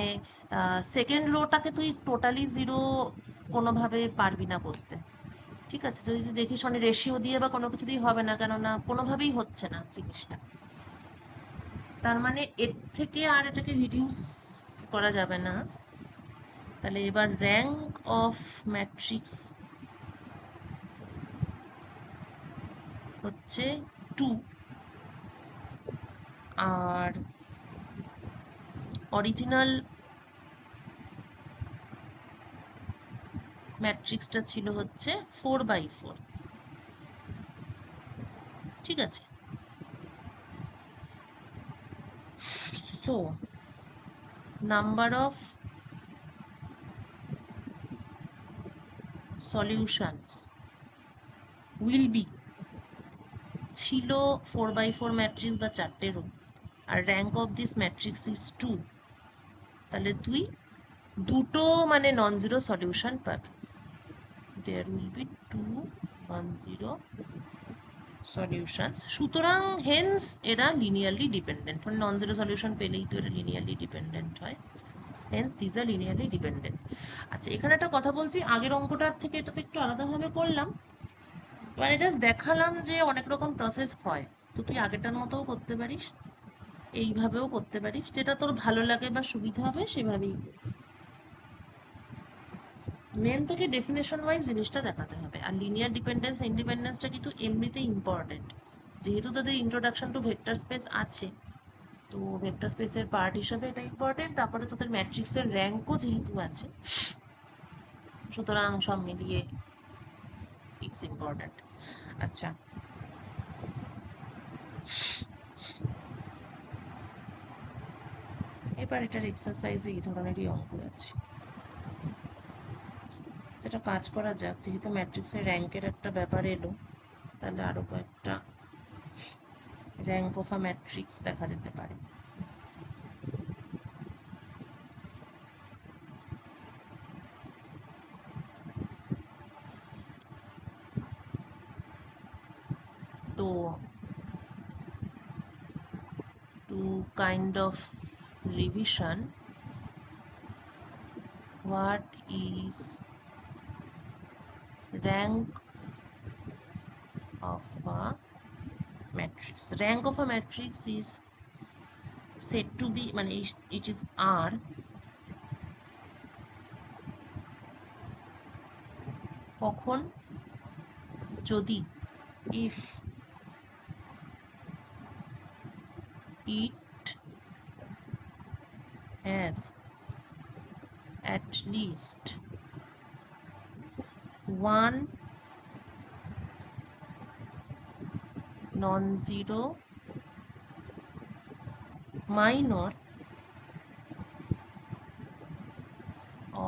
সেকেন্ড রোটাকে তুই টোটালি 0 কোনোভাবে পারবি না করতে। ঠিক আছে, যদি তুই দেখিস মানে রেশিও দিয়ে বা কোনো কিছু দিয়ে হবে না, কেননা কোনোভাবেই হচ্ছে না জিনিসটা। তার মানে এর থেকে আর এটাকে রিডিউস করা যাবে না। তাহলে এবার র্যাঙ্ক অফ ম্যাট্রিক্স হচ্ছে 2, আর অরিজিনাল ম্যাট্রিক্সটা ছিল হচ্ছে 4/4। ঠিক আছে, so number of solutions will be, ছিল 4/4 ম্যাট্রিক্স বা 4টে রো, আর rank of this matrix is 2, তাহলে তুই দুটো মানে নন জিরো সলিউশন পাবি। There will be 2 non-zero solutions. সুতরাং হেন্স এরা লিনিয়ারলি ডিপেন্ডেন্ট, মানে নন জিরো সলিউশন পেলেই তো এরা লিনিয়ারলি ডিপেন্ডেন্ট হয়, hence these are linearly dependent. আচ্ছা এখানে একটা কথা বলছি, আগের অঙ্কটার থেকে এটা তো একটু আলাদাভাবে করলাম, মানে জাস্ট দেখালাম যে অনেক রকম প্রসেস হয়। তো তুই আগেরটার মতোও করতে পারিস, এইভাবেও করতে পারিস, যেটা তোর ভালো লাগে বা সুবিধা হবে সেভাবেই। মেন তোকে ডেফিনেশন ওয়াইজ জিনিসটা দেখাতে হবে। আর লিনিয়ার ডিপেন্ডেন্স ইন্ডিপেন্ডেন্সটা কিন্তু এমনিতেই ইম্পর্টেন্ট, যেহেতু তাদের ইন্ট্রোডাকশন টু ভেক্টর স্পেস আছে, তো ভেক্টর স্পেসের পার্ট হিসাবে এটা ইম্পর্টেন্ট। তারপরে তোদের ম্যাট্রিক্সের র্যাঙ্কও যেহেতু আছে, সুতরাং সব মিলিয়ে ইটস ইম্পর্টেন্ট। আচ্ছা এবার এটার এক্সারসাইজে এই ধরনেরই অঙ্ক আছে, যেটা কাজ করা যাক, যেহেতু ম্যাট্রিক্সের র্যাঙ্কের একটা ব্যাপার এলো, তাহলে আরও কয়েকটা র্যাঙ্ক অফ আ ম্যাট্রিক্স দেখা যেতে পারে। তো to kind of revision, what is rank of a matrix? Rank of a matrix is said to be, মানে it is R কখন, যদি, if it has at least one non-zero minor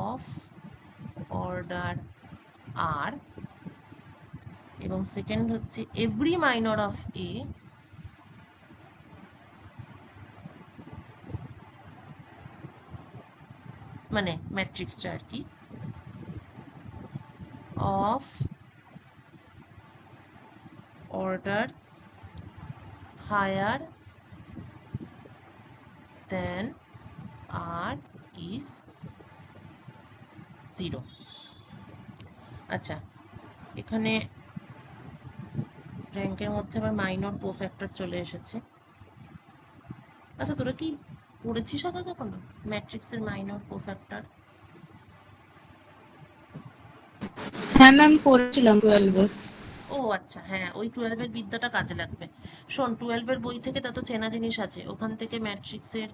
of order R, এবং second হচ্ছে every minor of A মানে ম্যাট্রিক্সটা আর কি, of order higher than R is 0. আচ্ছা, এখানে র্যাঙ্কের মধ্যে আবার মাইনর কোফ্যাক্টর চলে এসেছে। আচ্ছা, তোরা কি পড়েছিস আগে কখনো ম্যাট্রিক্সের মাইনর কোফ্যাক্টর? হ্যাঁ ম্যাম, পড়েছিলাম 12-এ। ও আচ্ছা, হ্যাঁ, ওই 12-এর বিদ্যাটা কাজে লাগবে। শোন, 12-এর বই থেকে তত চেনা জিনিস আছে, ওখান থেকে ম্যাট্রিক্সের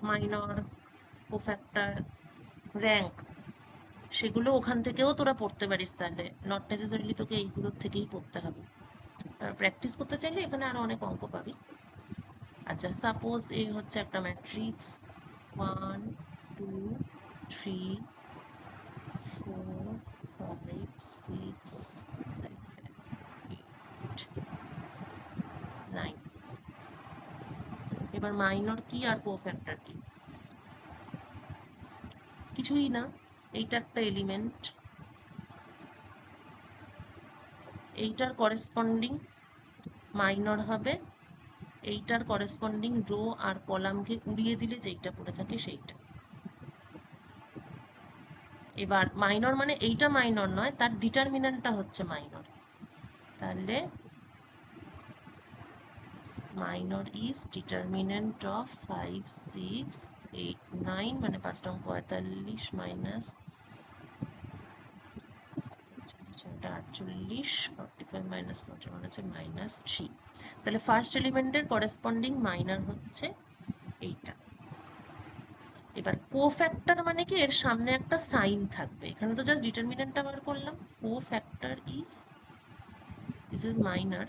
মাইনর কোফ্যাক্টর র্যাঙ্ক সেগুলো ওখান থেকেও তোরা পড়তে পারিস, তাহলে নট নেসেসারিলি তোকে এইগুলোর থেকেই পড়তে হবে। প্র্যাকটিস করতে চাইলে এখানে আরো অনেক অঙ্ক পাবি। আচ্ছা, সাপোজ এই হচ্ছে একটা ম্যাট্রিক্স 1 2 3 4 5 6 7 8 9। এবার মাইনর কি আর কোফ্যাক্টর কি? কিছুই না, এইটা একটা এলিমেন্ট, এইটার করেসপন্ডিং মাইনর হবে, এইটার করেসপন্ডিং রো আর কলামকে উড়িয়ে দিলে যেইটা পড়ে থাকে সেইটা। এবার মাইনর মানে এইটা মাইনর নয়, তার ডিটারমিন্যান্টটা হচ্ছে মাইনর। তাহলে মাইনর ইজ ডিটারমিন্যান্ট অফ 5 6 8 9, মানে 5 রং 45 মাইনাস 48 45 মাইনাস 40 মানে হচ্ছে -3। তাহলে ফার্স্ট এলিমেন্টের করেসপন্ডিং মাইনর হচ্ছে এইটা। এবার কোফ্যাক্টর মানে কি, এর সামনে একটা সাইন থাকবে। এখানে তো জাস্ট ডিটারমিন্যান্টটা বার করলাম। Cofactor is, this is minor,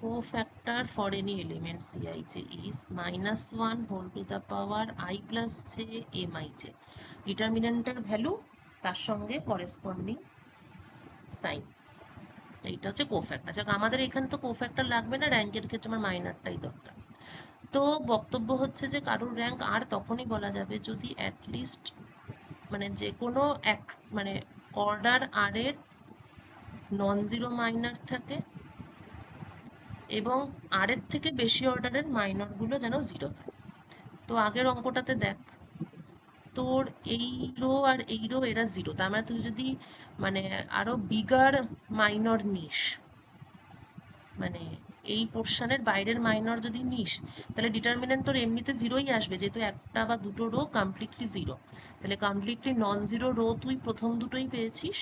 cofactor for any element Cij is -1 whole to the power I plus j mij, ডিটারমিন্যান্টের ভ্যালু তার সঙ্গে করেসপন্ডিং সাইন, এইটা হচ্ছে কোফ্যাক্টর। যাক, আমাদের এখানে তো কোফ্যাক্টর লাগবে না, র্যাঙ্কের ক্ষেত্রে আমার মাইনরটাই দরকার। তো বক্তব্য হচ্ছে যে কারোর র্যাঙ্ক আর তখনই বলা যাবে যদি অ্যাটলিস্ট, মানে যে কোনো এক, মানে অর্ডার আর এর নন জিরো মাইনর থাকে এবং আর এর থেকে বেশি অর্ডারের মাইনরগুলো যেন জিরো হয়। তো আগের অঙ্কটাতে দেখ, তোর এই রো আর এই রো এরা জিরো, তার মানে তুই যদি মানে আরো বিগার মাইনর নিস, মানে এই পোর্শনের বাইরের মাইনর যদি নিস, তাহলে ডিটারমিন্যান্ট তোর এমনিতে জিরোই আসবে, যেহেতু একটা বা দুটো রো কমপ্লিটলি জিরো। তাহলে কমপ্লিটলি নন জিরো রো তুই প্রথম দুটোই পেয়েছিস।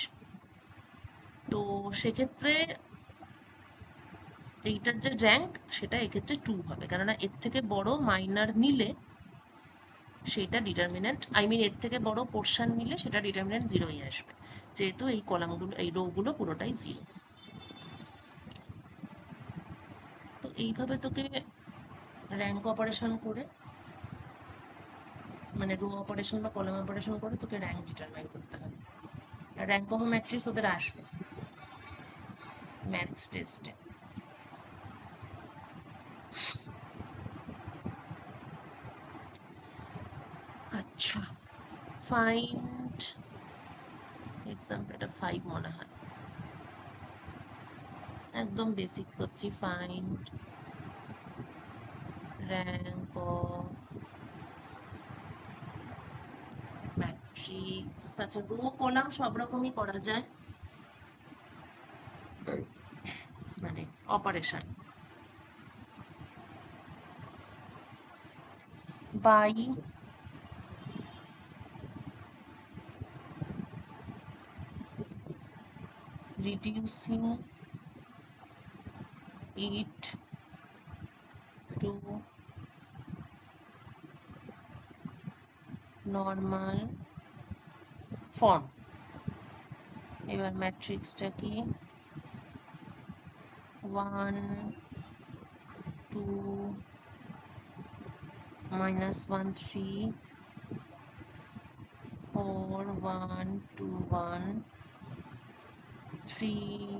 তো সেক্ষেত্রে এইটার যে র্যাঙ্ক সেটা এক্ষেত্রে 2 হবে, কেননা এর থেকে বড় মাইনার নিলে সেটা ডিটারমিন্যান্ট, আই মিন এর থেকে বড় পোর্শন নিলে সেটা ডিটারমিন্যান্ট জিরোই আসবে, যেহেতু এই কলামগুলো, এই রোগুলো পুরোটাই জিরো। তো এইভাবে তোকে র্যাঙ্ক অপারেশন করে, মানে রো অপারেশন বা কলাম অপারেশন করে তোকে র্যাঙ্ক ডিটারমাইন করতে হবে। আর র্যাঙ্ক অফ ম্যাট্রিক্স ওদের আসবে ম্যাথস টেস্টে। আচ্ছা, ফাইন্ড এক্সাম্পল, এটা 5 মনে হয়। একদম বেসিক করছি। Find rank of matrix. আচ্ছা, রো কলাম সব রকমই করা যায়, মানে operation. By reducing it to normal form. এবার ম্যাট্রিক্সটা কি? 1 2 -1 3 4 1 2 1 3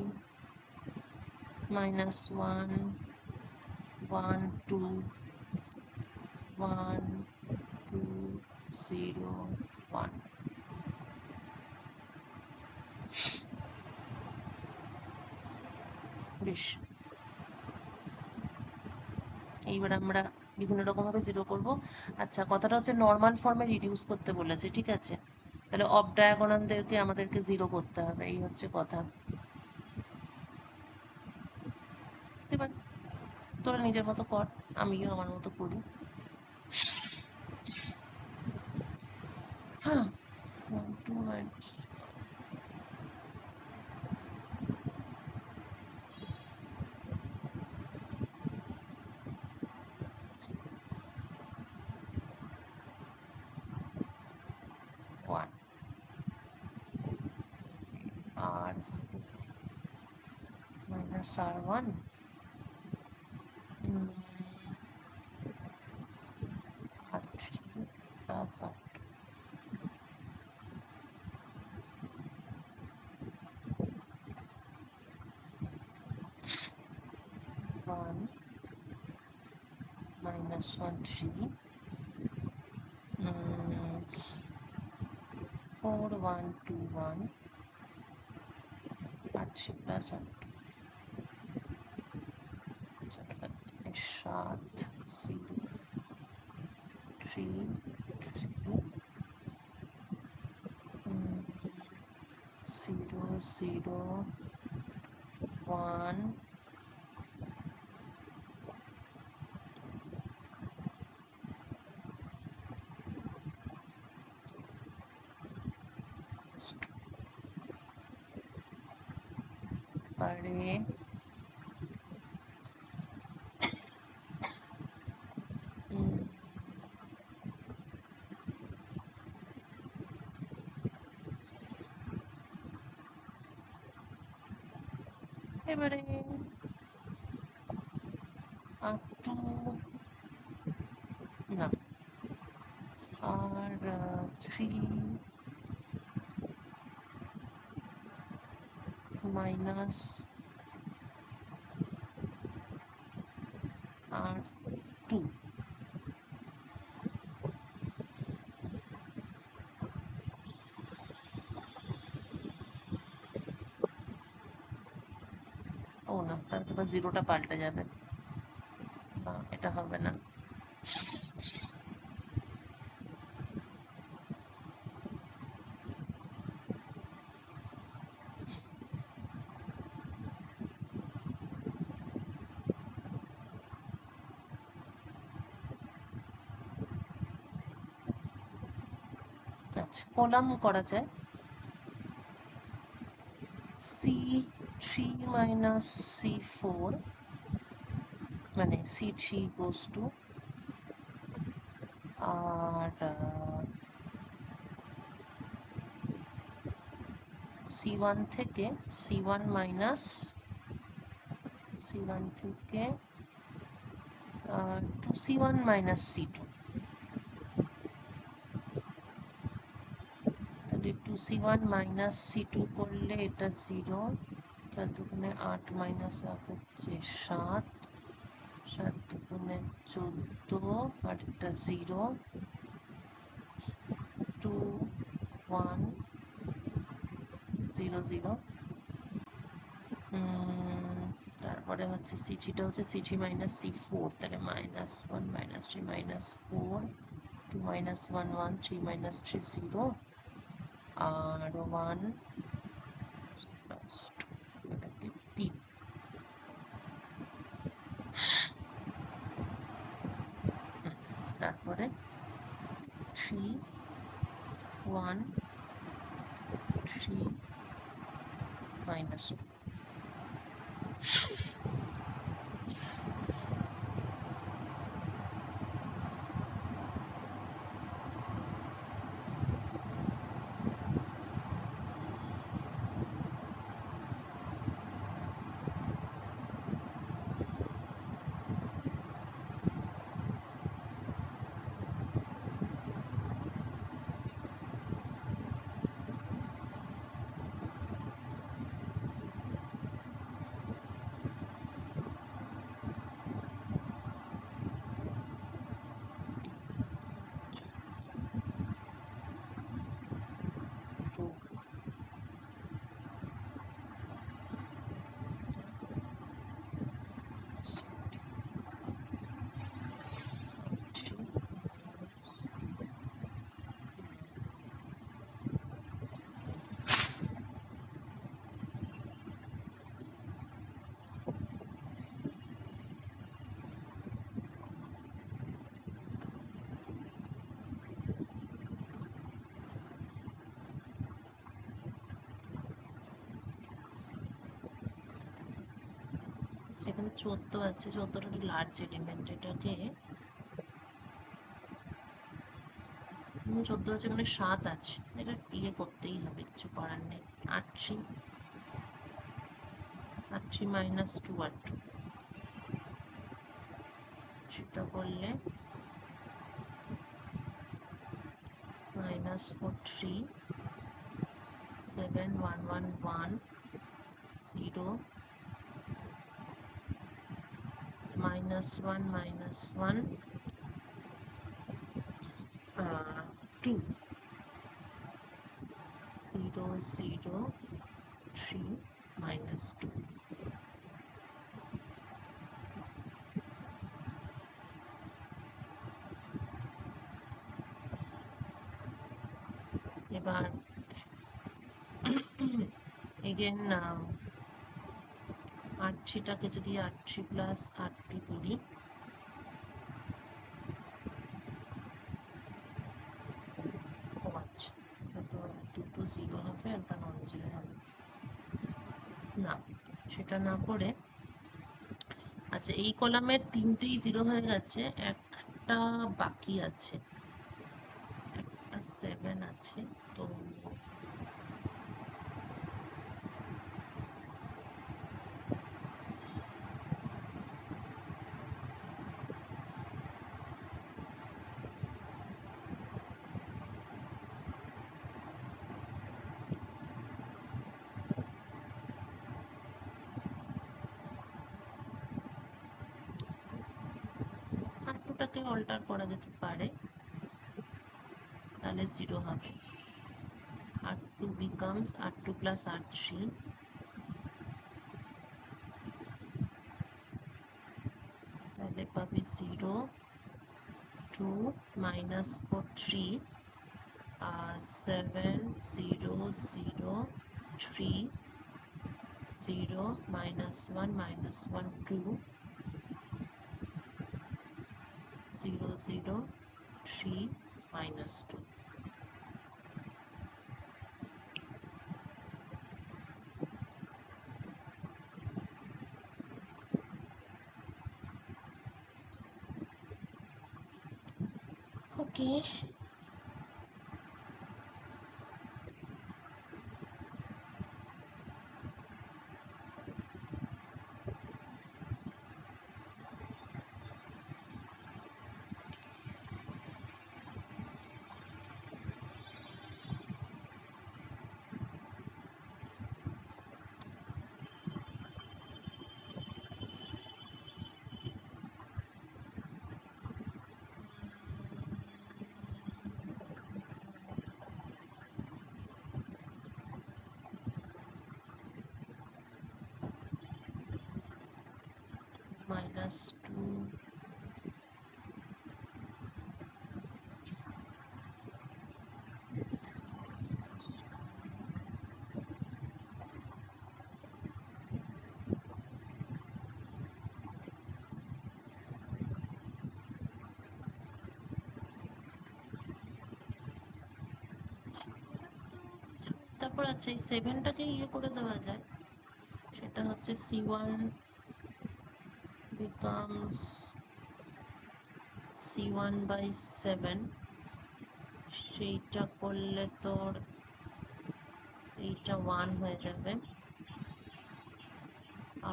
-1 1 2 1 2 0 1। বেশ, এইবার আমরা বিভিন্ন রকমভাবে জিরো করব। আচ্ছা, কথাটা হচ্ছে নর্মাল ফর্মে রিডিউস করতে বলেছে, ঠিক আছে? তাহলে অফ ডায়াগোনালদেরকে আমাদেরকে জিরো করতে হবে, এই হচ্ছে কথা। এবার তোরা নিজের মতো কর, আমিও আমার মতো করি। হ্যাঁ, 1 2 1 আর -r1 r3 plus r2 1 -1 3 4 1 2 1 r3 plus r2 7 0 3 3 0 0 1 পারে এবারে r2 না r3 minus r2। ও না, তাহলে তো জিরোটা পাল্টে যাবে, না এটা হবে না। আচ্ছা, কলাম করা যায়। c3 minus c4, মানে c3 goes to R c1 থেকে c1 মাইনাস c1 থেকে 2c1 মাইনাস c2। তাহলে 2c1 মাইনাস c2 করলে এটা 0, 4 দুগুণে 8 মাইনাস 8 হচ্ছে 7, 7 দুগুণে 14 আর এটা 0 2 1 0 0 তারপরে হচ্ছে সিটিটা হচ্ছে সিটি মাইনাস C4, তাহলে -1 -3 -4, 2 -1 1, 3 -3 0, আর 1 + 2 এটাকে 3। তারপরে 3 1 3 -2। সেখানে 14 আছে, 14টা লার্জ এলিমেন্ট, এটাকে 14 আছে, এখানে 7 আছে, এটা ইয়ে করতেই হবে, কিছু করার নেই। 8 3 -2 আর 2, সেটা করলে -4 3 7 1 1 1 0 -1 -1 2 0 0 3 -2। এবার এগেন R3টাকে যদি R3 প্লাস R2 করি, ও আচ্ছা, তো দুটো 0 হবে, একটা নন 0 হবে না, সেটা না করে, আচ্ছা এই কলামের 3টেই 0 হয়ে গেছে, একটা বাকি আছে, একটা 7 আছে, তো R2টাকে অল্টার করা যেতে পারে, তাহলে 0 হবে। R2 becomes R2 plus R3, তাহলে পাবে 0 2 -4 3 7 0 0 3 0 -1 -1 2 0 0 3 -2। ওকে, -2 তারপর আছে এই 7টাকে ইয়ে করে দেওয়া যায়, সেটা হচ্ছে c1 becomes c1/7, সেইটা করলে তোর এইটা 1 হয়ে যাবে।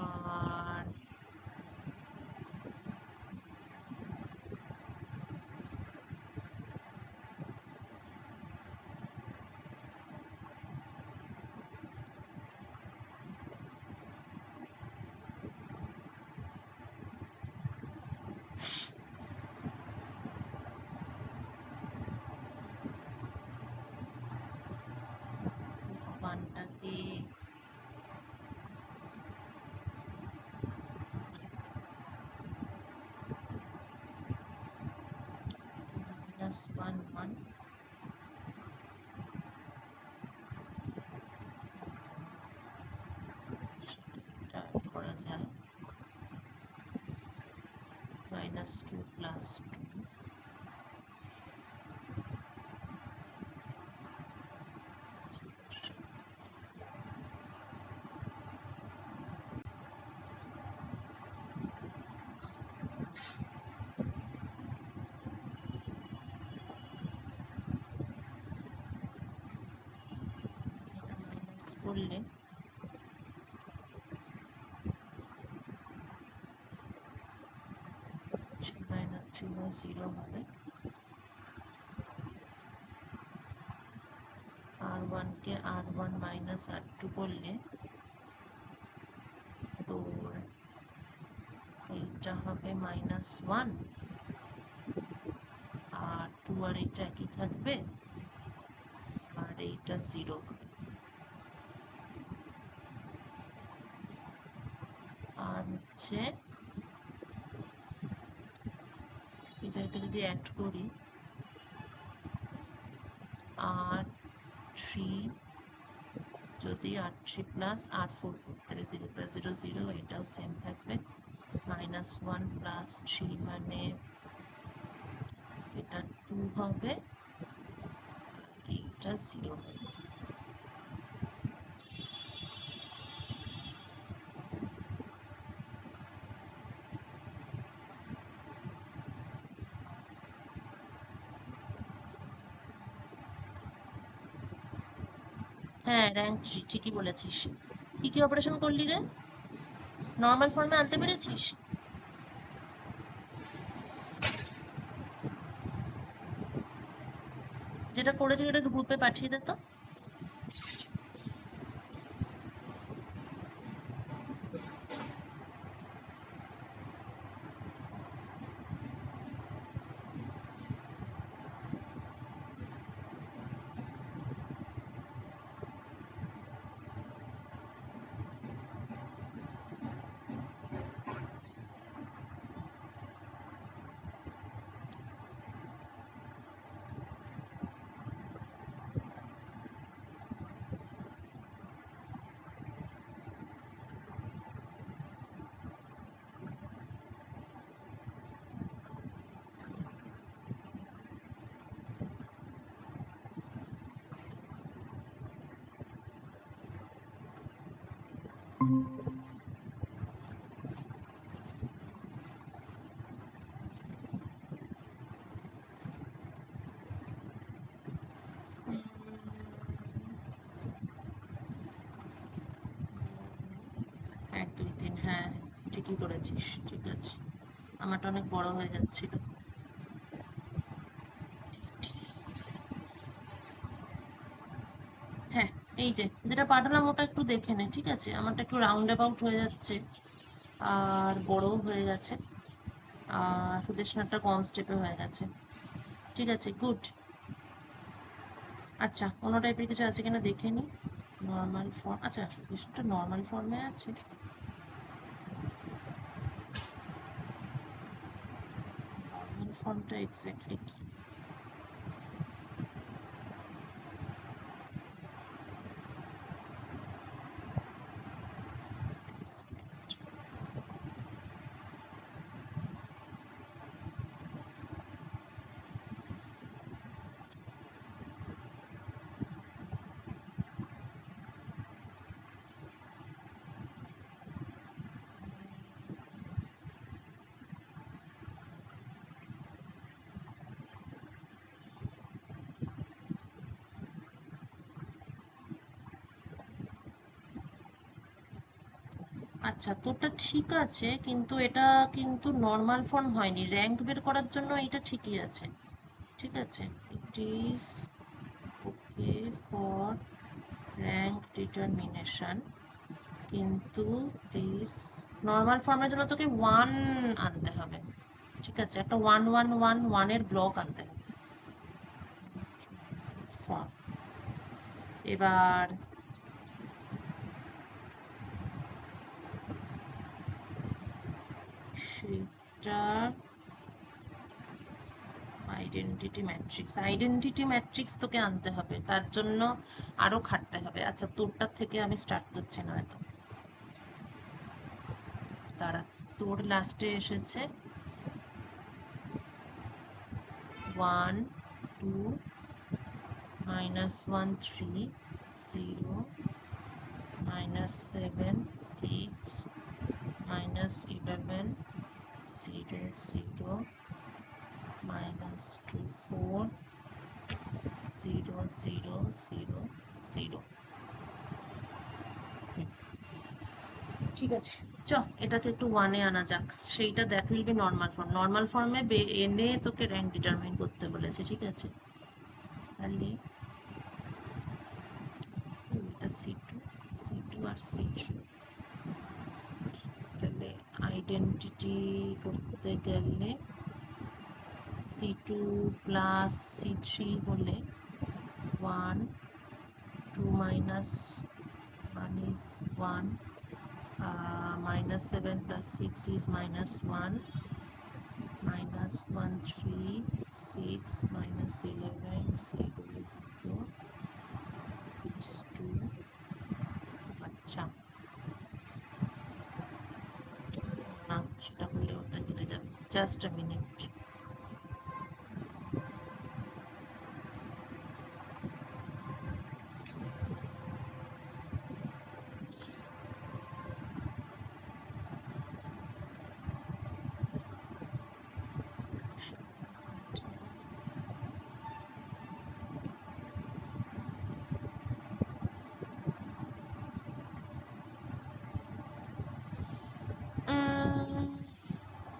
আর ওয়ানটাকে -1 1 সেটা করা যায়, -2 + 2 মাইনাস করলে -3/0 হবে। r1কে r1 - r2 করলে তোর এইটা হবে -1, আর 2 আর এইটা একই থাকবে, আর এইটা 0 হবে। আর হচ্ছে এদেরকে যদি অ্যাড করি, r3 যদি r3 + r4 করতে, 0 + 0 0, এটাও সেম থাকবে, -1 + 3 মানে এটা 2 হবে, এইটা 0 হবে। হ্যাঁ, র্যাঙ্ক 3 ঠিকই বলেছিস। কি কি অপারেশন করলি রে? নর্মাল ফর্মে আনতে পেরেছিস? যেটা করেছিস এটা গ্রুপে পাঠিয়ে দে তো। উম, 1 2 3, হ্যাঁ ঠিকই করেছিস, ঠিক আছে। আমারটা অনেক বড় হয়ে যাচ্ছিল। হ্যাঁ, এই যে যেটা পাঠালাম ওটা একটু দেখে নে, ঠিক আছে? আমারটা একটু রাউন্ড অ্যাবাউট হয়ে যাচ্ছে, আর বড়ও হয়ে গেছে, আর সুদেশনাটা কম স্টেপে হয়ে গেছে। ঠিক আছে, গুড। আচ্ছা, অন্য টাইপের কিছু আছে কিনা দেখে নি। নর্মাল ফর্ম, আচ্ছা সুদেশনাটা নর্মাল ফর্মে আছে। ফর্মটা এক্স্যাক্টলি কি? আচ্ছা, তোরটা ঠিক আছে, কিন্তু এটা কিন্তু নর্মাল ফর্ম হয়নি। র্যাঙ্ক বের করার জন্য এটা ঠিকই আছে। ঠিক আছে, it is okay for rank determination, কিন্তু দিস নর্মাল ফর্মের জন্য তোকে 1 আনতে হবে। ঠিক আছে, একটা 1 1 1 1 এর ব্লক আনতে হবে ফর্ম। এবার সেটার আইডেন্টিটি ম্যাট্রিক্স তোকে আনতে হবে, তার জন্য আরো খাটতে হবে। আচ্ছা, তোরটার থেকে আমি স্টার্ট করছি না হয়তো, দাঁড়া। তোর লাস্টে এসেছে 1 2 -1 3 0 -7 6 -11 0 0 -2 4 0 0 0 0। ঠিক আছে, চ এটাকে একটু 1-এ আনা যাক। সেইটা that will be normal form. Normal ফর্মে এনে তোকে র্যাঙ্ক ডিটারমাইন করতে বলেছে। ঠিক আছে, তাহলে এটা সি টু আর সি3। তাহলে আইডেন্টিটি করতে গেলে সি2 প্লাস সি3 হলে 1 2 -1 is 1, -7 plus 6 is -1, -1 3 6 -11 0 0 is 2। আচ্ছা, না সেটা করলে ওটা কেটে যাবে। Just a minute.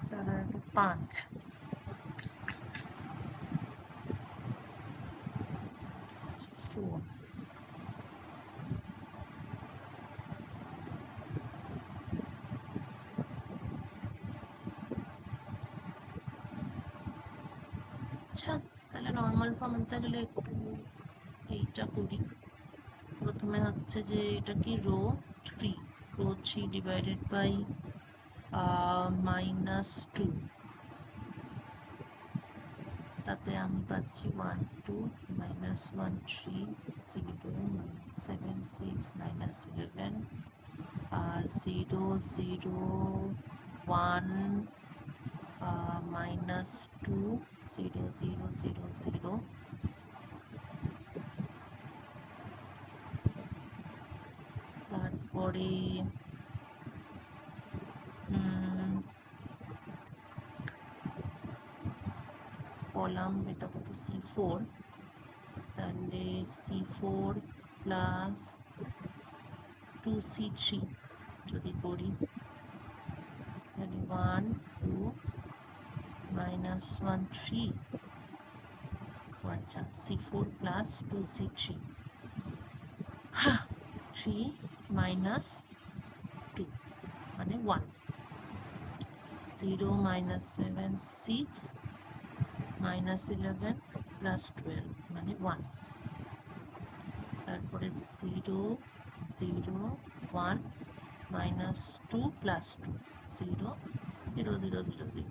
চার আর 5, 4। আচ্ছা, তাহলে নর্মাল ফর্ম আনতে গেলে একটু এইটা করি। প্রথমে হচ্ছে যে এটা কি রো 3, রো 3 ডিভাইডেড বাই -2, তাতে আমি পাচ্ছি 1 2 -1 3 0 -7 6 -11 0 0 1 -2 0 0 0 0। তারপরে কলাম, এটা কত সি4, তাহলে সি4 প্লাস 2 সি3 যদি করি, তাহলে 1 2 -1 3, আচ্ছা সি4 প্লাস 2 সি3, 3 -2 মানে 1, 0 -7 6 -11 প্লাস 12 মানে 1। তারপরে 0 0 1 -2 প্লাস 2 0 0 0 0 0।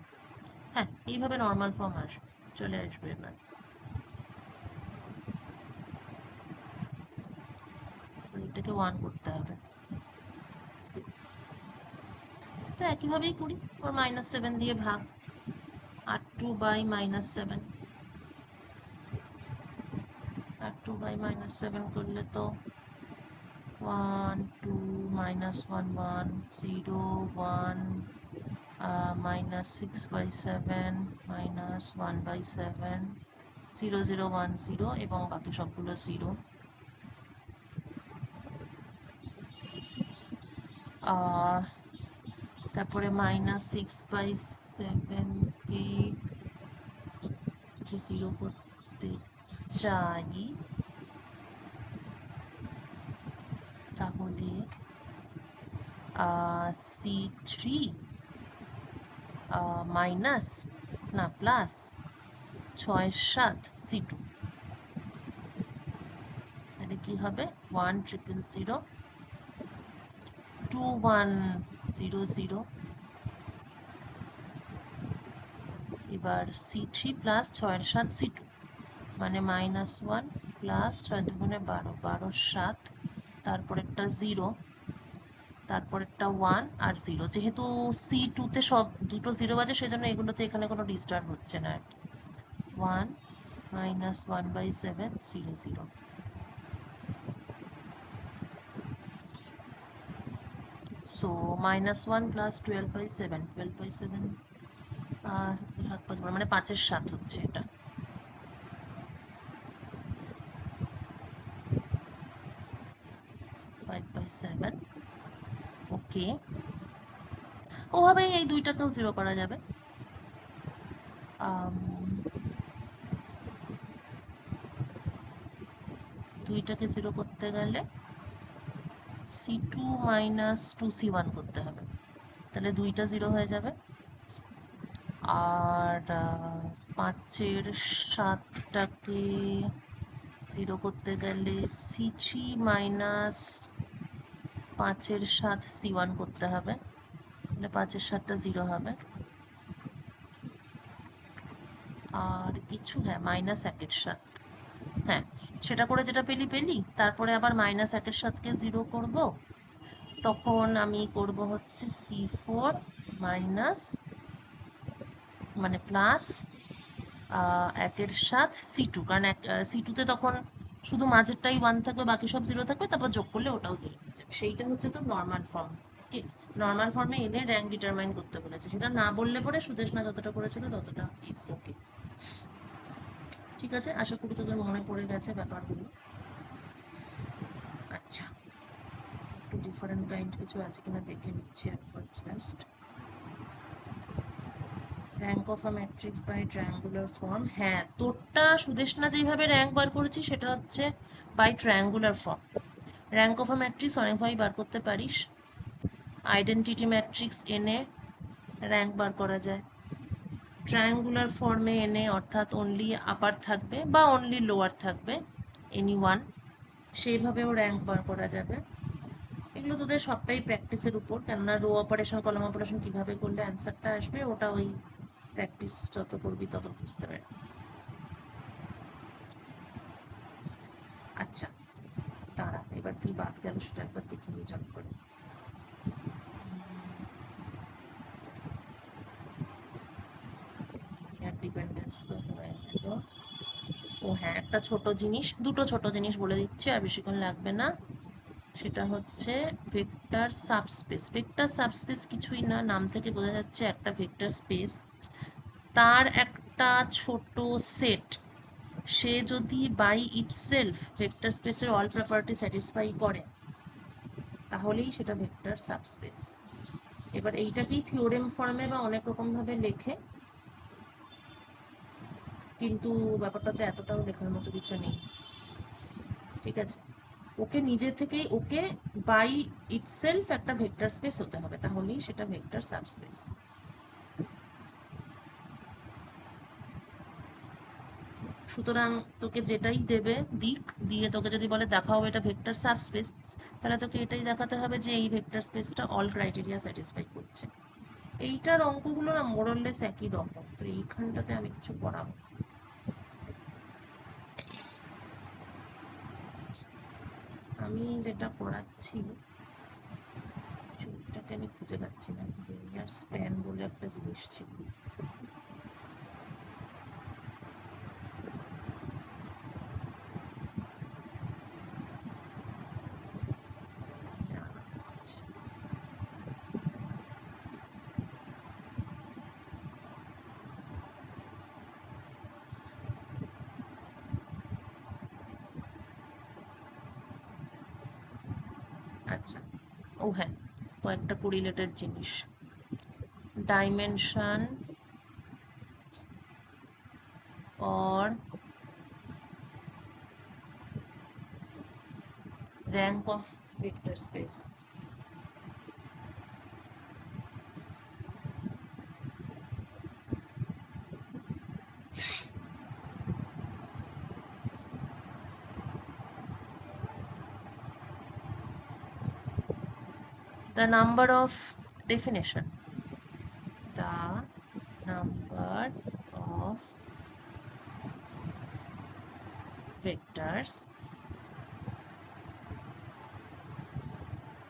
হ্যাঁ, এইভাবে নর্মাল ফর্ম আসবে, চলে আসবে এবার। এটাকে 1 করতে হবে, তো একইভাবেই করি, ওর -7 দিয়ে ভাগ, আর 2/-7, আর 2/-7 করলে তো 1 2 -1 1 0 1 -6/7 -1/7 0 0 1 0 এবং বাকি সবগুলো 0। তারপরে -6/7 কে যদি 0 করতে চাই তাহলে C3 মাইনাস না প্লাস 6 7 C2, তাহলে কি হবে 1 0 0 2 1 0 0। এবার C3 প্লাস 6 7 C2 মানে -1 প্লাস 6 2 12 12 7, তারপর একটা 0, তারপর একটা 1 আর 0। যেহেতু C2-তে সব দুটো 0 আছে সেজন্য এগুলোতে এখানে কোনো ডিস্টার্ব হচ্ছে না আর কি। 1 -1/7 0 0। সো -1 প্লাস 12/7 12/7 আর 5 মানে 5-এর 7 হচ্ছে এটা। ফাইভ বাই সেভেন, ওকে। ওভাবেই এই দুইটাকেও 0 করা যাবে। দুইটাকে 0 করতে গেলে C2 -2C1 করতে হবে, তাহলে দুইটা 0 হয়ে যাবে। আর 5-এর 7টাকে 0 করতে গেলে C3 -5-এর 7 C1 করতে হবে, তাহলে 5-এর 7টা 0 হবে। আর কিছু, হ্যাঁ -1-এর 7, হ্যাঁ সেটা করে যেটা পেলি পেলি, তারপরে আবার -1-এর 7কে 0 করব, তখন আমি করব হচ্ছে C4 মাইনাস মানে প্লাস 1-এর 7 C2, কারণ C2-তে তখন শুধু মাঝেরটাই 1 থাকবে, বাকি সব 0 থাকবে, তারপর যোগ করলে ওটাও 0 হয়ে যাবে। সেইটা হচ্ছে তো নর্মাল ফর্ম। কি নর্মাল ফর্মে এনে র্যাঙ্ক ডিটারমাইন করতে বলেছে, সেটা না বললে পরে সুদেশনা যতটা করেছিল ততটা ইটস ওকে। ঠিক আছে, আশা করি তোদের মনে পড়ে গেছে ব্যাপারগুলো। আচ্ছা, একটু ডিফারেন্ট কাইন্ড কিছু আছে কিনা দেখে নিচ্ছি একবার just. Rank of a matrix by triangular form, হ্যাঁ তোরটা সুদেশনা যেভাবে র্যাঙ্ক বার করেছি সেটা হচ্ছে by triangular form. Rank of a matrix অনেকভাবেই বার করতে পারিস। আইডেন্টিটি ম্যাট্রিক্স এনে র্যাঙ্ক বার করা যায়, ট্রায়াঙ্গুলার ফর্মে এনে অর্থাৎ অনলি আপার থাকবে বা অনলি লোয়ার থাকবে, এনি ওয়ান, সেইভাবেও র্যাঙ্ক বার করা যাবে। এগুলো তোদের সবটাই প্র্যাকটিসের উপর, কেননা রো অপারেশন কলাম অপারেশন কীভাবে করলে অ্যান্সারটা আসবে ওটা ওই প্র্যাকটিস যত করবি তত বুঝতে পারবি। আচ্ছা দাঁড়া, এবার কি বাদ গেল সেটা একবার দেখে নিই চট করে। ডিপেন্ডেন্স তো হয়ে গেল। ও হ্যাঁ, একটা ছোট জিনিস, দুটো ছোট জিনিস বলে দিচ্ছি, আর বেশিক্ষণ লাগবে না। সেটা হচ্ছে ভেক্টর সাবস্পেস। ভেক্টর সাবস্পেস কিছুই না, নাম থেকে বোঝা যাচ্ছে একটা ভেক্টর স্পেস, তার একটা ছোট সেট, সে যদি বাই ইটসেলফ ভেক্টর স্পেসের অল প্রপার্টি স্যাটিসফাই করে তাহলেই সেটা ভেক্টর সাবস্পেস। এবার এইটাকেই থিওরেম ফর্মে বা অনেক রকমভাবে লেখে, কিন্তু ব্যাপারটা হচ্ছে এতটাও লেখার মতো কিছু নেই। ঠিক আছে, ওকে নিজে থেকেই, ওকে বাই ইটসেলফ একটা ভেক্টর স্পেস হতে হবে, তাহলেই সেটা ভেক্টর সাবস্পেস। সুতরাং তোকে যেটাই দেবে দিক, দিয়ে তোকে যদি বলে দেখাও এটা ভেক্টর সাবস্পেস, তাহলে তোকে এটাই দেখাতে হবে যে এই ভেক্টর স্পেসটা অল ক্রাইটেরিয়া স্যাটিসফাই করছে। এইটার অঙ্কগুলো না মোরললেস একই রকম, তো এইখানটাতে আমি কিছু করাবো। আমি যেটা করাচ্ছি সেটাকে আমি খুঁজে পাচ্ছি না। লিনিয়ার স্প্যান বলে একটা জিনিস ছিল। আচ্ছা, ও হ্যাঁ, কয়েকটা কোরিলেটেড জিনিস। Dimension or rank of vector space. The number of definition. The number of vectors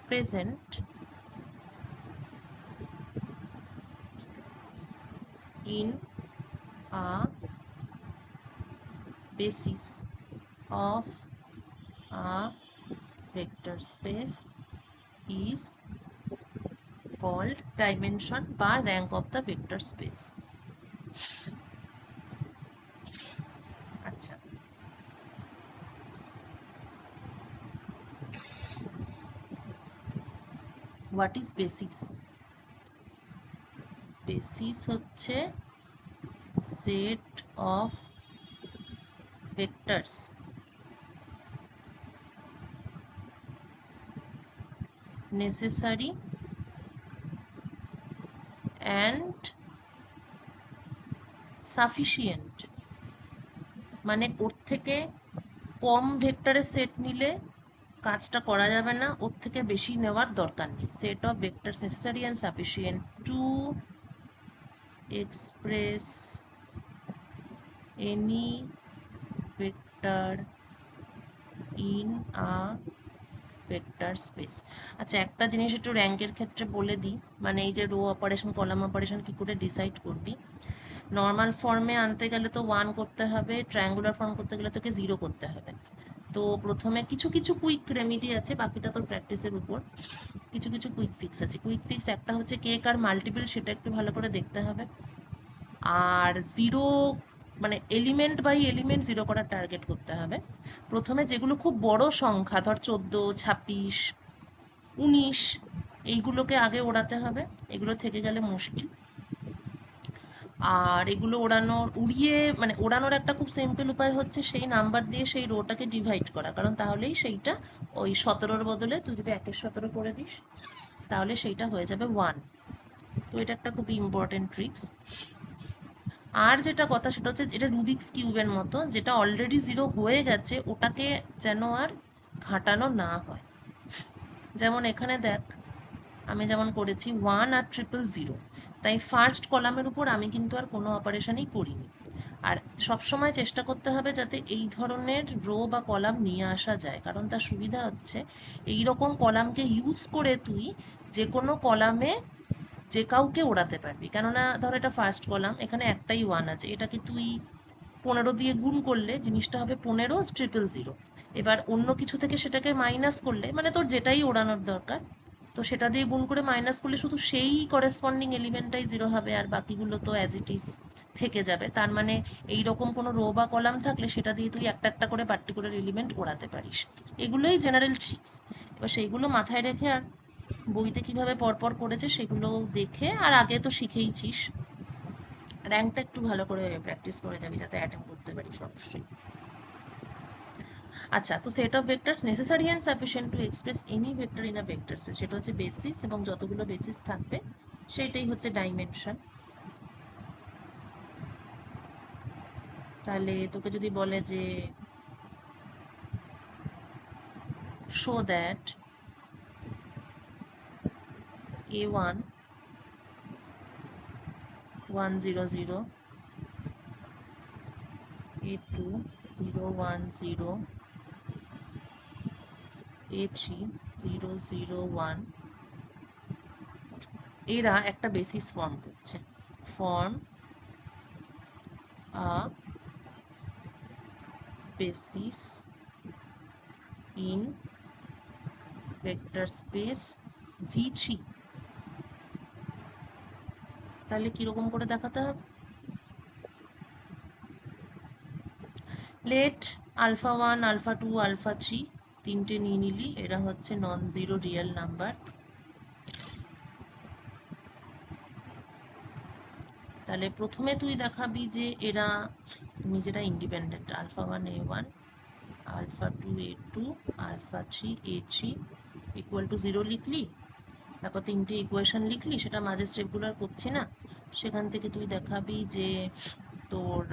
present in a basis of a vector space is called dimension বা rank of the vector space. আচ্ছা, what is basis? Basis হচ্ছে set of vectors necessary and sufficient, মানে ওর থেকে কম ভেক্টরের set নিলে কাজটা করা যাবে না, ওর থেকে বেশি নেওয়ার দরকার নেই। Set of vectors necessary and sufficient to express any vector in a vector space. আচ্ছা, একটা জিনিস একটু র্যাঙ্কের ক্ষেত্রে বলে দিই, মানে এই যে রো অপারেশন কলাম অপারেশন কী করে ডিসাইড করবি। নর্মাল ফর্মে আনতে গেলে তো 1 করতে হবে, ট্রায়াঙ্গুলার ফর্ম করতে গেলে তোকে 0 করতে হবে। তো প্রথমে কিছু কিছু কুইক রেমিডি আছে, বাকিটা তোর প্র্যাকটিসের উপর। কিছু কিছু কুইক ফিক্স আছে। কুইক ফিক্স একটা হচ্ছে কেক আর মাল্টিপল, সেটা একটু ভালো করে দেখতে হবে। আর জিরো মানে এলিমেন্ট বাই এলিমেন্ট জিরো করার টার্গেট করতে হবে। প্রথমে যেগুলো খুব বড় সংখ্যা, ধর 14, 26, 19, এইগুলোকে আগে ওড়াতে হবে, এগুলো থেকে গেলে মুশকিল। আর এগুলো উড়িয়ে মানে ওড়ানোর একটা খুব সিম্পল উপায় হচ্ছে সেই নাম্বার দিয়ে সেই রোটাকে ডিভাইড করা, কারণ তাহলেই সেইটা ওই 17-র বদলে তুই যদি 1-17 করে দিস তাহলে সেইটা হয়ে যাবে 1। তো এটা একটা খুবই ইম্পর্টেন্ট ট্রিক্স। আর যেটা কথা সেটা হচ্ছে এটা রুবিক্স কিউবের মতো, যেটা অলরেডি 0 হয়ে গেছে ওটাকে যেন আর ঘাটানো না হয়। যেমন এখানে দেখ, আমি যেমন করেছি 1 আর 000, তাই ফার্স্ট কলামের উপর আমি কিন্তু আর কোনো অপারেশনই করিনি। আর সবসময় চেষ্টা করতে হবে যাতে এই ধরনের রো বা কলাম নিয়ে আসা যায়, কারণ তার সুবিধা হচ্ছে এই রকম কলামকে ইউজ করে তুই যে কোনো কলামে যে কাউকে ওড়াতে পারবি। কেননা ধর এটা ফার্স্ট কলাম, এখানে একটাই 1 আছে, এটাকে তুই 15 দিয়ে গুণ করলে জিনিসটা হবে 15 000। এবার অন্য কিছু থেকে সেটাকে মাইনাস করলে, মানে তোর যেটাই ওড়ানোর দরকার, তো সেটা দিয়ে গুণ করে মাইনাস করলে শুধু সেই করেসপন্ডিং এলিমেন্টটাই 0 হবে, আর বাকিগুলো তো অ্যাজ ইট ইজ থেকে যাবে। তার মানে এই রকম কোনো রো বা কলাম থাকলে সেটা দিয়ে তুই একটা একটা করে পার্টিকুলার এলিমেন্ট ওড়াতে পারিস। এগুলোই জেনারেল ট্রিক্স। এবার সেইগুলো মাথায় রেখে আর বইতে কিভাবে পরপর করেছে সেগুলো দেখে, আর আগে তো শিখেইছিস, র্যাঙ্কটা একটু ভালো করে প্র্যাকটিস করে যাবি যাতে অ্যাটেম্প করতে পারিস অবশ্যই। আচ্ছা, তো set of vectors necessary and sufficient to express any vector in a vector space, সেটা হচ্ছে বেসিস, এবং যতগুলো বেসিস থাকবে সেটাই হচ্ছে ডাইমেনশন। তাহলে তোকে যদি বলে যে show that A1 100 A2 0 1 0 A3 0 0 1, এরা একটা বেসিস ফর্ম করছে। Form a basis in vector space V3। তাহলে কিরকম করে দেখাতে হবে? লেট আলফা 1 আলফা 2 আলফা 3 তিনটে নিয়ে নিলি, এরা হচ্ছে নন জিরো রিয়েল নাম্বার। তাহলে প্রথমে তুই দেখাবি যে এরা নিজেরা independent. Alpha 1 A1 alpha 2 A2 alpha 3 A3 equal to 0 লিখলি। তারপর তিনটে ইকুয়েশন লিখলি, সেটা মাঝে স্টেপগুলো আর করছি না। সেখান থেকে তুই দেখাবি যে তোর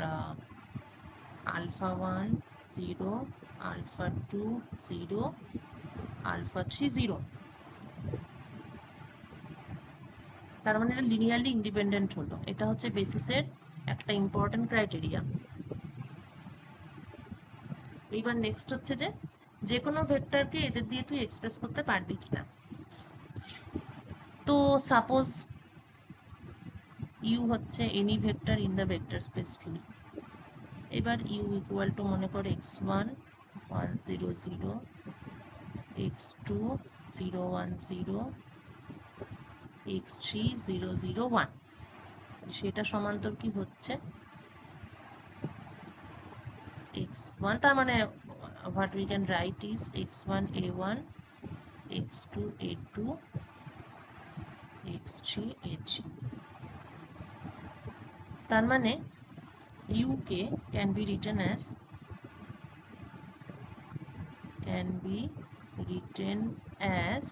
আলফা 1 0 আলফা 2 0 আলফা 3 0। তার মানে এটা লিনিয়ারলি ইন্ডিপেন্ডেন্ট হলো। এটা হচ্ছে বেসিসের একটা ইম্পর্টেন্ট ক্রাইটেরিয়া। এইবার নেক্সট হচ্ছে যে কোনো ভেক্টরকে এদের দিয়ে তুই এক্সপ্রেস করতে পারবি কিনা। তো সাপোজ ইউ হচ্ছে any vector in the vector space V. এবার ইউ ইকুয়াল টু মনে কর x1 1 0 0 x2 0 1 0 x3 0 0 1। সেটা সমান্তর কি হচ্ছে x1, তার মানে what we can write is x1 a1 x2 a2 x3 a3। তার মানে uk can be written as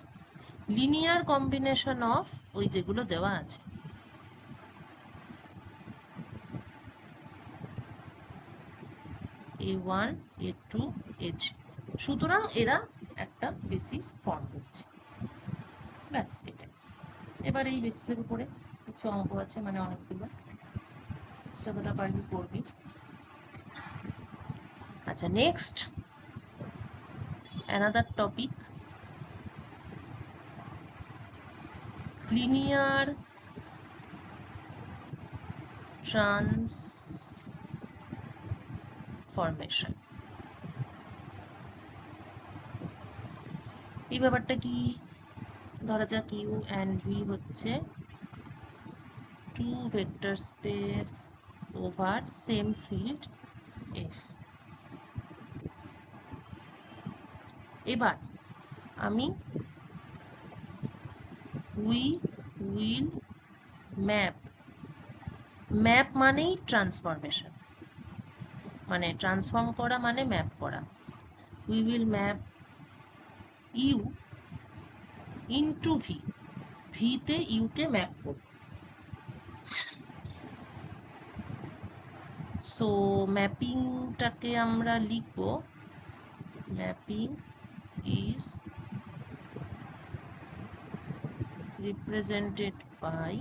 linear combination of ওই যেগুলো দেওয়া আছে। a1 a2 a3। সুতরাং এরা একটা বেসিস ফর্ম করছে। ব্যাস এটাই। এবার এই বেসিসের উপরে কিছু অঙ্ক আছে, মানে অনেকগুলো, যতটা পারবি করবি। আচ্ছা, next another topic, linear transformation। এই ব্যাপারটা কি? ধরা যাক ইউ অ্যান্ড ভি হচ্ছে two vector space over same field F. এবার আমি উই উইল ম্যাপ, ম্যাপ মানেই ট্রান্সফরমেশন, মানে ট্রান্সফর্ম করা মানে ম্যাপ করা। We will map U into V, ভিতে ইউকে ম্যাপ করব। সো ম্যাপিংটাকে আমরা লিখব, mapping is represented by,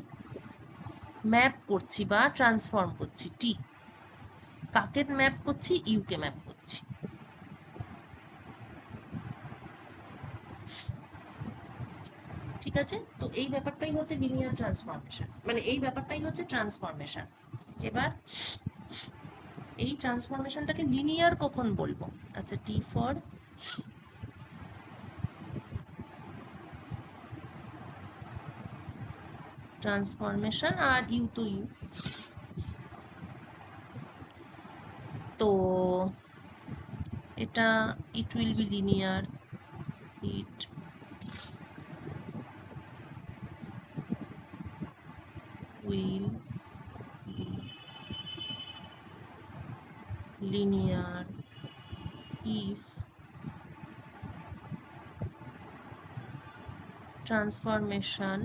map করছি বা ট্রান্সফর্ম করছি, টি। কাকে ম্যাপ করছি? ইউকে ম্যাপ করছি। ঠিক আছে? তো এই ব্যাপারটাই হচ্ছে লিনিয়ার ট্রান্সফরমেশন, মানে এই ব্যাপারটাই হচ্ছে ট্রান্সফরমেশন। এবার এই ট্রান্সফরমেশনটাকে লিনিয়ার কখন বলবো? আচ্ছা, টি ফর ট্রান্সফরমেশন, আর ইউ তো ইউ। তো এটা it will be linear, it will be linear if transformation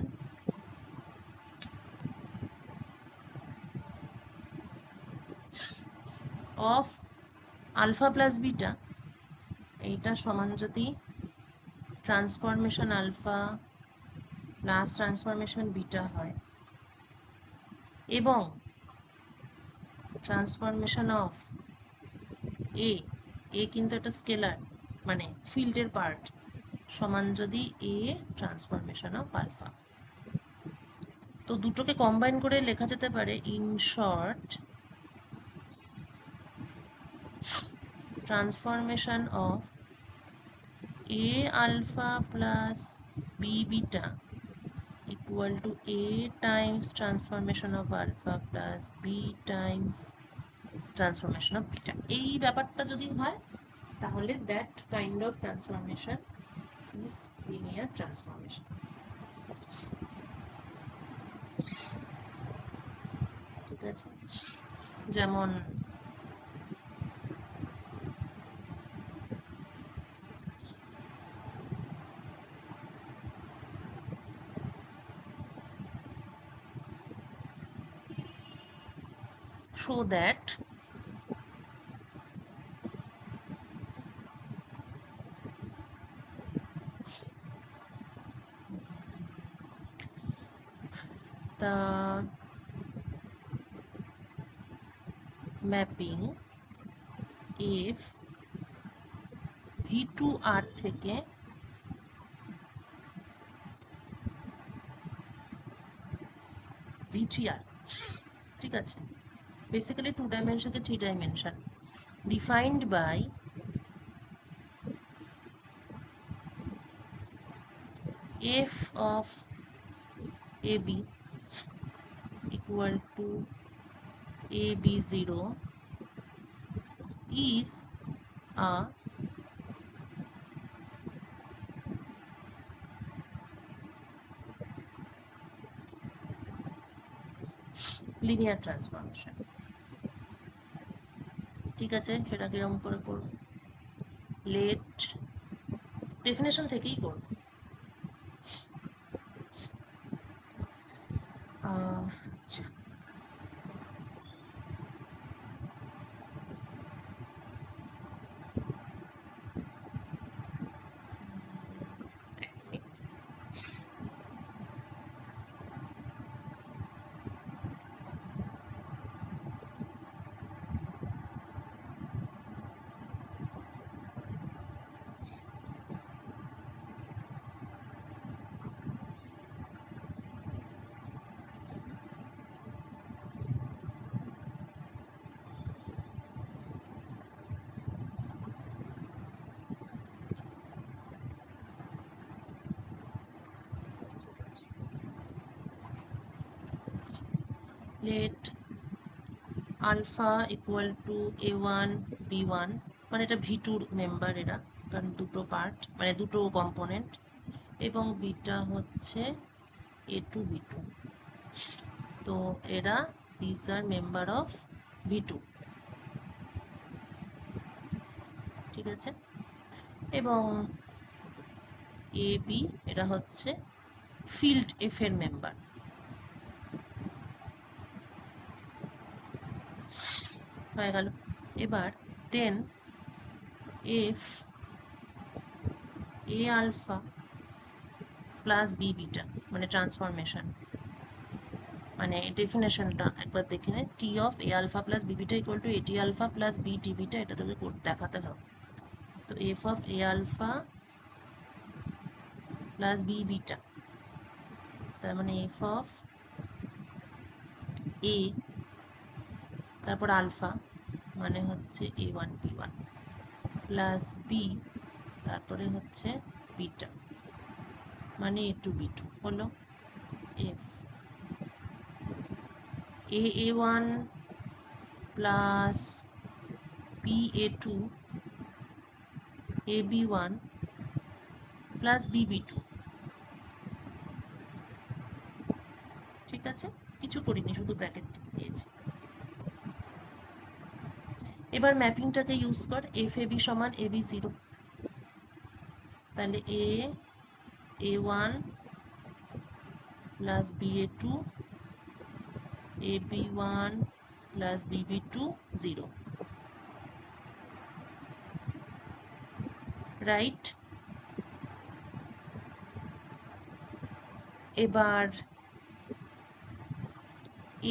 of alpha plus beta, এইটা সমান যদি transformation alpha plus transformation beta হয়, এবং ট্রান্সফরমেশন অফ এ এ কিন্তু একটা স্কেলার, মানে ফিল্ডের পার্ট, সমান যদি এ ট্রান্সফরমেশন অফ আলফা। তো দুটোকে কম্বাইন করে লেখা যেতে পারে in short transformation of A alpha plus B beta equal to A times transformation of alpha plus B times transformation of beta। এই ব্যাপারটা যদি হয় তাহলে that kind of transformation is linear transformation। ঠিক আছে, যেমন show that the mapping if V2R থেকে V3R, ঠিক আছে, basically 2 ডাইমেনশনকে 3 dimension defined by f of AB equal to AB0 is a linear transformation। ঠিক আছে, সেটা কিরকম করে করব? লেট ডেফিনেশন থেকেই করব। আচ্ছা, late alpha equal to A1 B1, মানে এটা V2 মেম্বার এরা, কারণ দুটো পার্ট মানে দুটো কম্পোনেন্ট, এবং বিটা হচ্ছে A2 B2। তো এরা this R member of V2, ঠিক আছে, এবং এ বি এরা হচ্ছে ফিল্ড এফ এর মেম্বার। হয়ে গেল। এবার then F A alpha plus B beta, মানে ট্রান্সফরমেশন, মানে ডেফিনেশনটা একবার দেখে নে, T of A alpha plus B beta equal to A T alpha plus B T beta, এটা তোকে দেখাতে হবে। তো F of A alpha plus B beta, তার মানে এফ অফ এ তারপর আলফা মানে হচ্ছে A1 B1 প্লাস বি তারপরে হচ্ছে বিটা মানে A2 B2 হলো F A1 plus BA2 AB1 plus BB2। ঠিক আছে, কিছু করিনি, শুধু ব্র্যাকেট দিয়েছি। এবার ম্যাপিংটাকে ইউজ কর, এফ এবি সমান AB0, তাহলে A1 plus BA2 AB1 plus BB2 0, right. এবার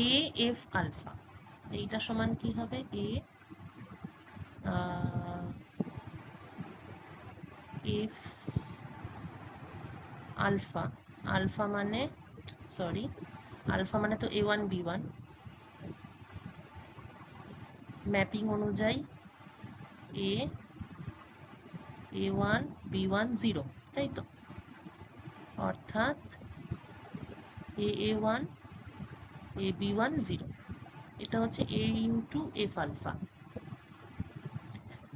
এ এফ আলফা, এইটা সমান কি হবে? এফ আলফা, আলফা মানে সরি আলফা মানে তো A1 B1, ম্যাপিং অনুযায়ী A1 B1 0, তাই তো? অর্থাৎ AA1 AB1 0, এটা হচ্ছে A into F alpha.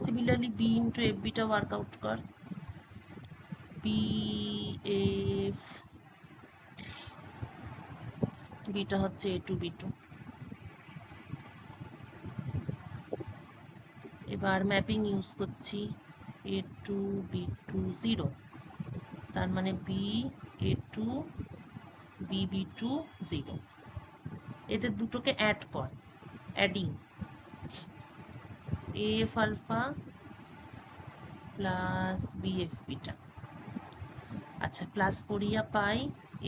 Similarly B into F beta work out কর, বি এফ বিটা হচ্ছে A2 B2। এবার ম্যাপিং ইউজ করছি A2 B2 0, তার মানে BA2 BB2 0। এদের দুটোকে অ্যাড কর, adding AF alpha plus BF beta. আচ্ছা, প্লাস করিয়া পাই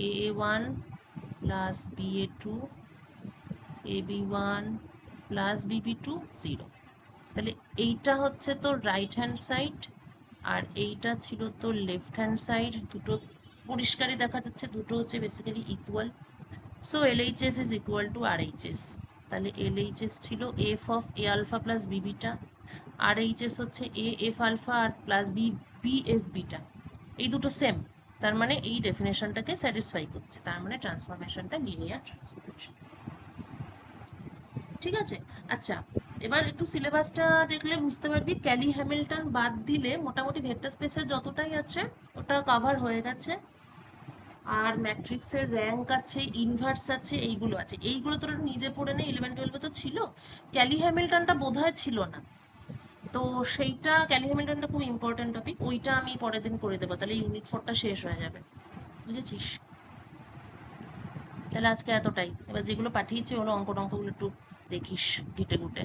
AA1 plus BA2 AB1 plus BB2 0। তাহলে এইটা হচ্ছে তোর রাইট হ্যান্ড সাইড আর এইটা ছিল তোর লেফট হ্যান্ড সাইড। দুটো পরিষ্কারই দেখা যাচ্ছে, দুটো হচ্ছে basically equal. So LHS is equal to RHS। তাহলে LHS ছিল F of A alpha plus B beta, RHS হচ্ছে এ এফ আলফা আর প্লাস বি এফ বিটা। এই দুটো সেম, তার মানে এই ডেফিনেশনটাকে স্যাটিসফাই করছে, তার মানে ট্রান্সফরমেশনটা লিনিয়ার ট্রান্সফরমেশন। ঠিক আছে। আচ্ছা, এবার একটু সিলেবাসটা দেখলে বুঝতে পারবি ক্যালি হ্যামিল্টন বাদ দিলে মোটামুটি ভেক্টর স্পেসের যতটাই আছে ওটা কভার হয়ে গেছে। আর ম্যাট্রিক্সের র্যাঙ্ক আছে, ইনভার্স আছে, এইগুলো আছে। এইগুলো তোরা নিজে পড়ে নে, 11-12 তো ছিল। ক্যালি হ্যামিল্টনটা বোধহয় ছিল না, তো সেইটা ক্যালি হ্যামিল্টনটা খুব ইম্পর্টেন্ট টপিক, ওইটা আমি পরের দিন করে দেবো, তাহলে ইউনিট 4টা শেষ হয়ে যাবে, বুঝেছিস? তাহলে আজকে এতটাই। এবার যেগুলো পাঠিয়েছি ওগুলো অঙ্কগুলো একটু দেখিস ঘেটে ঘুটে।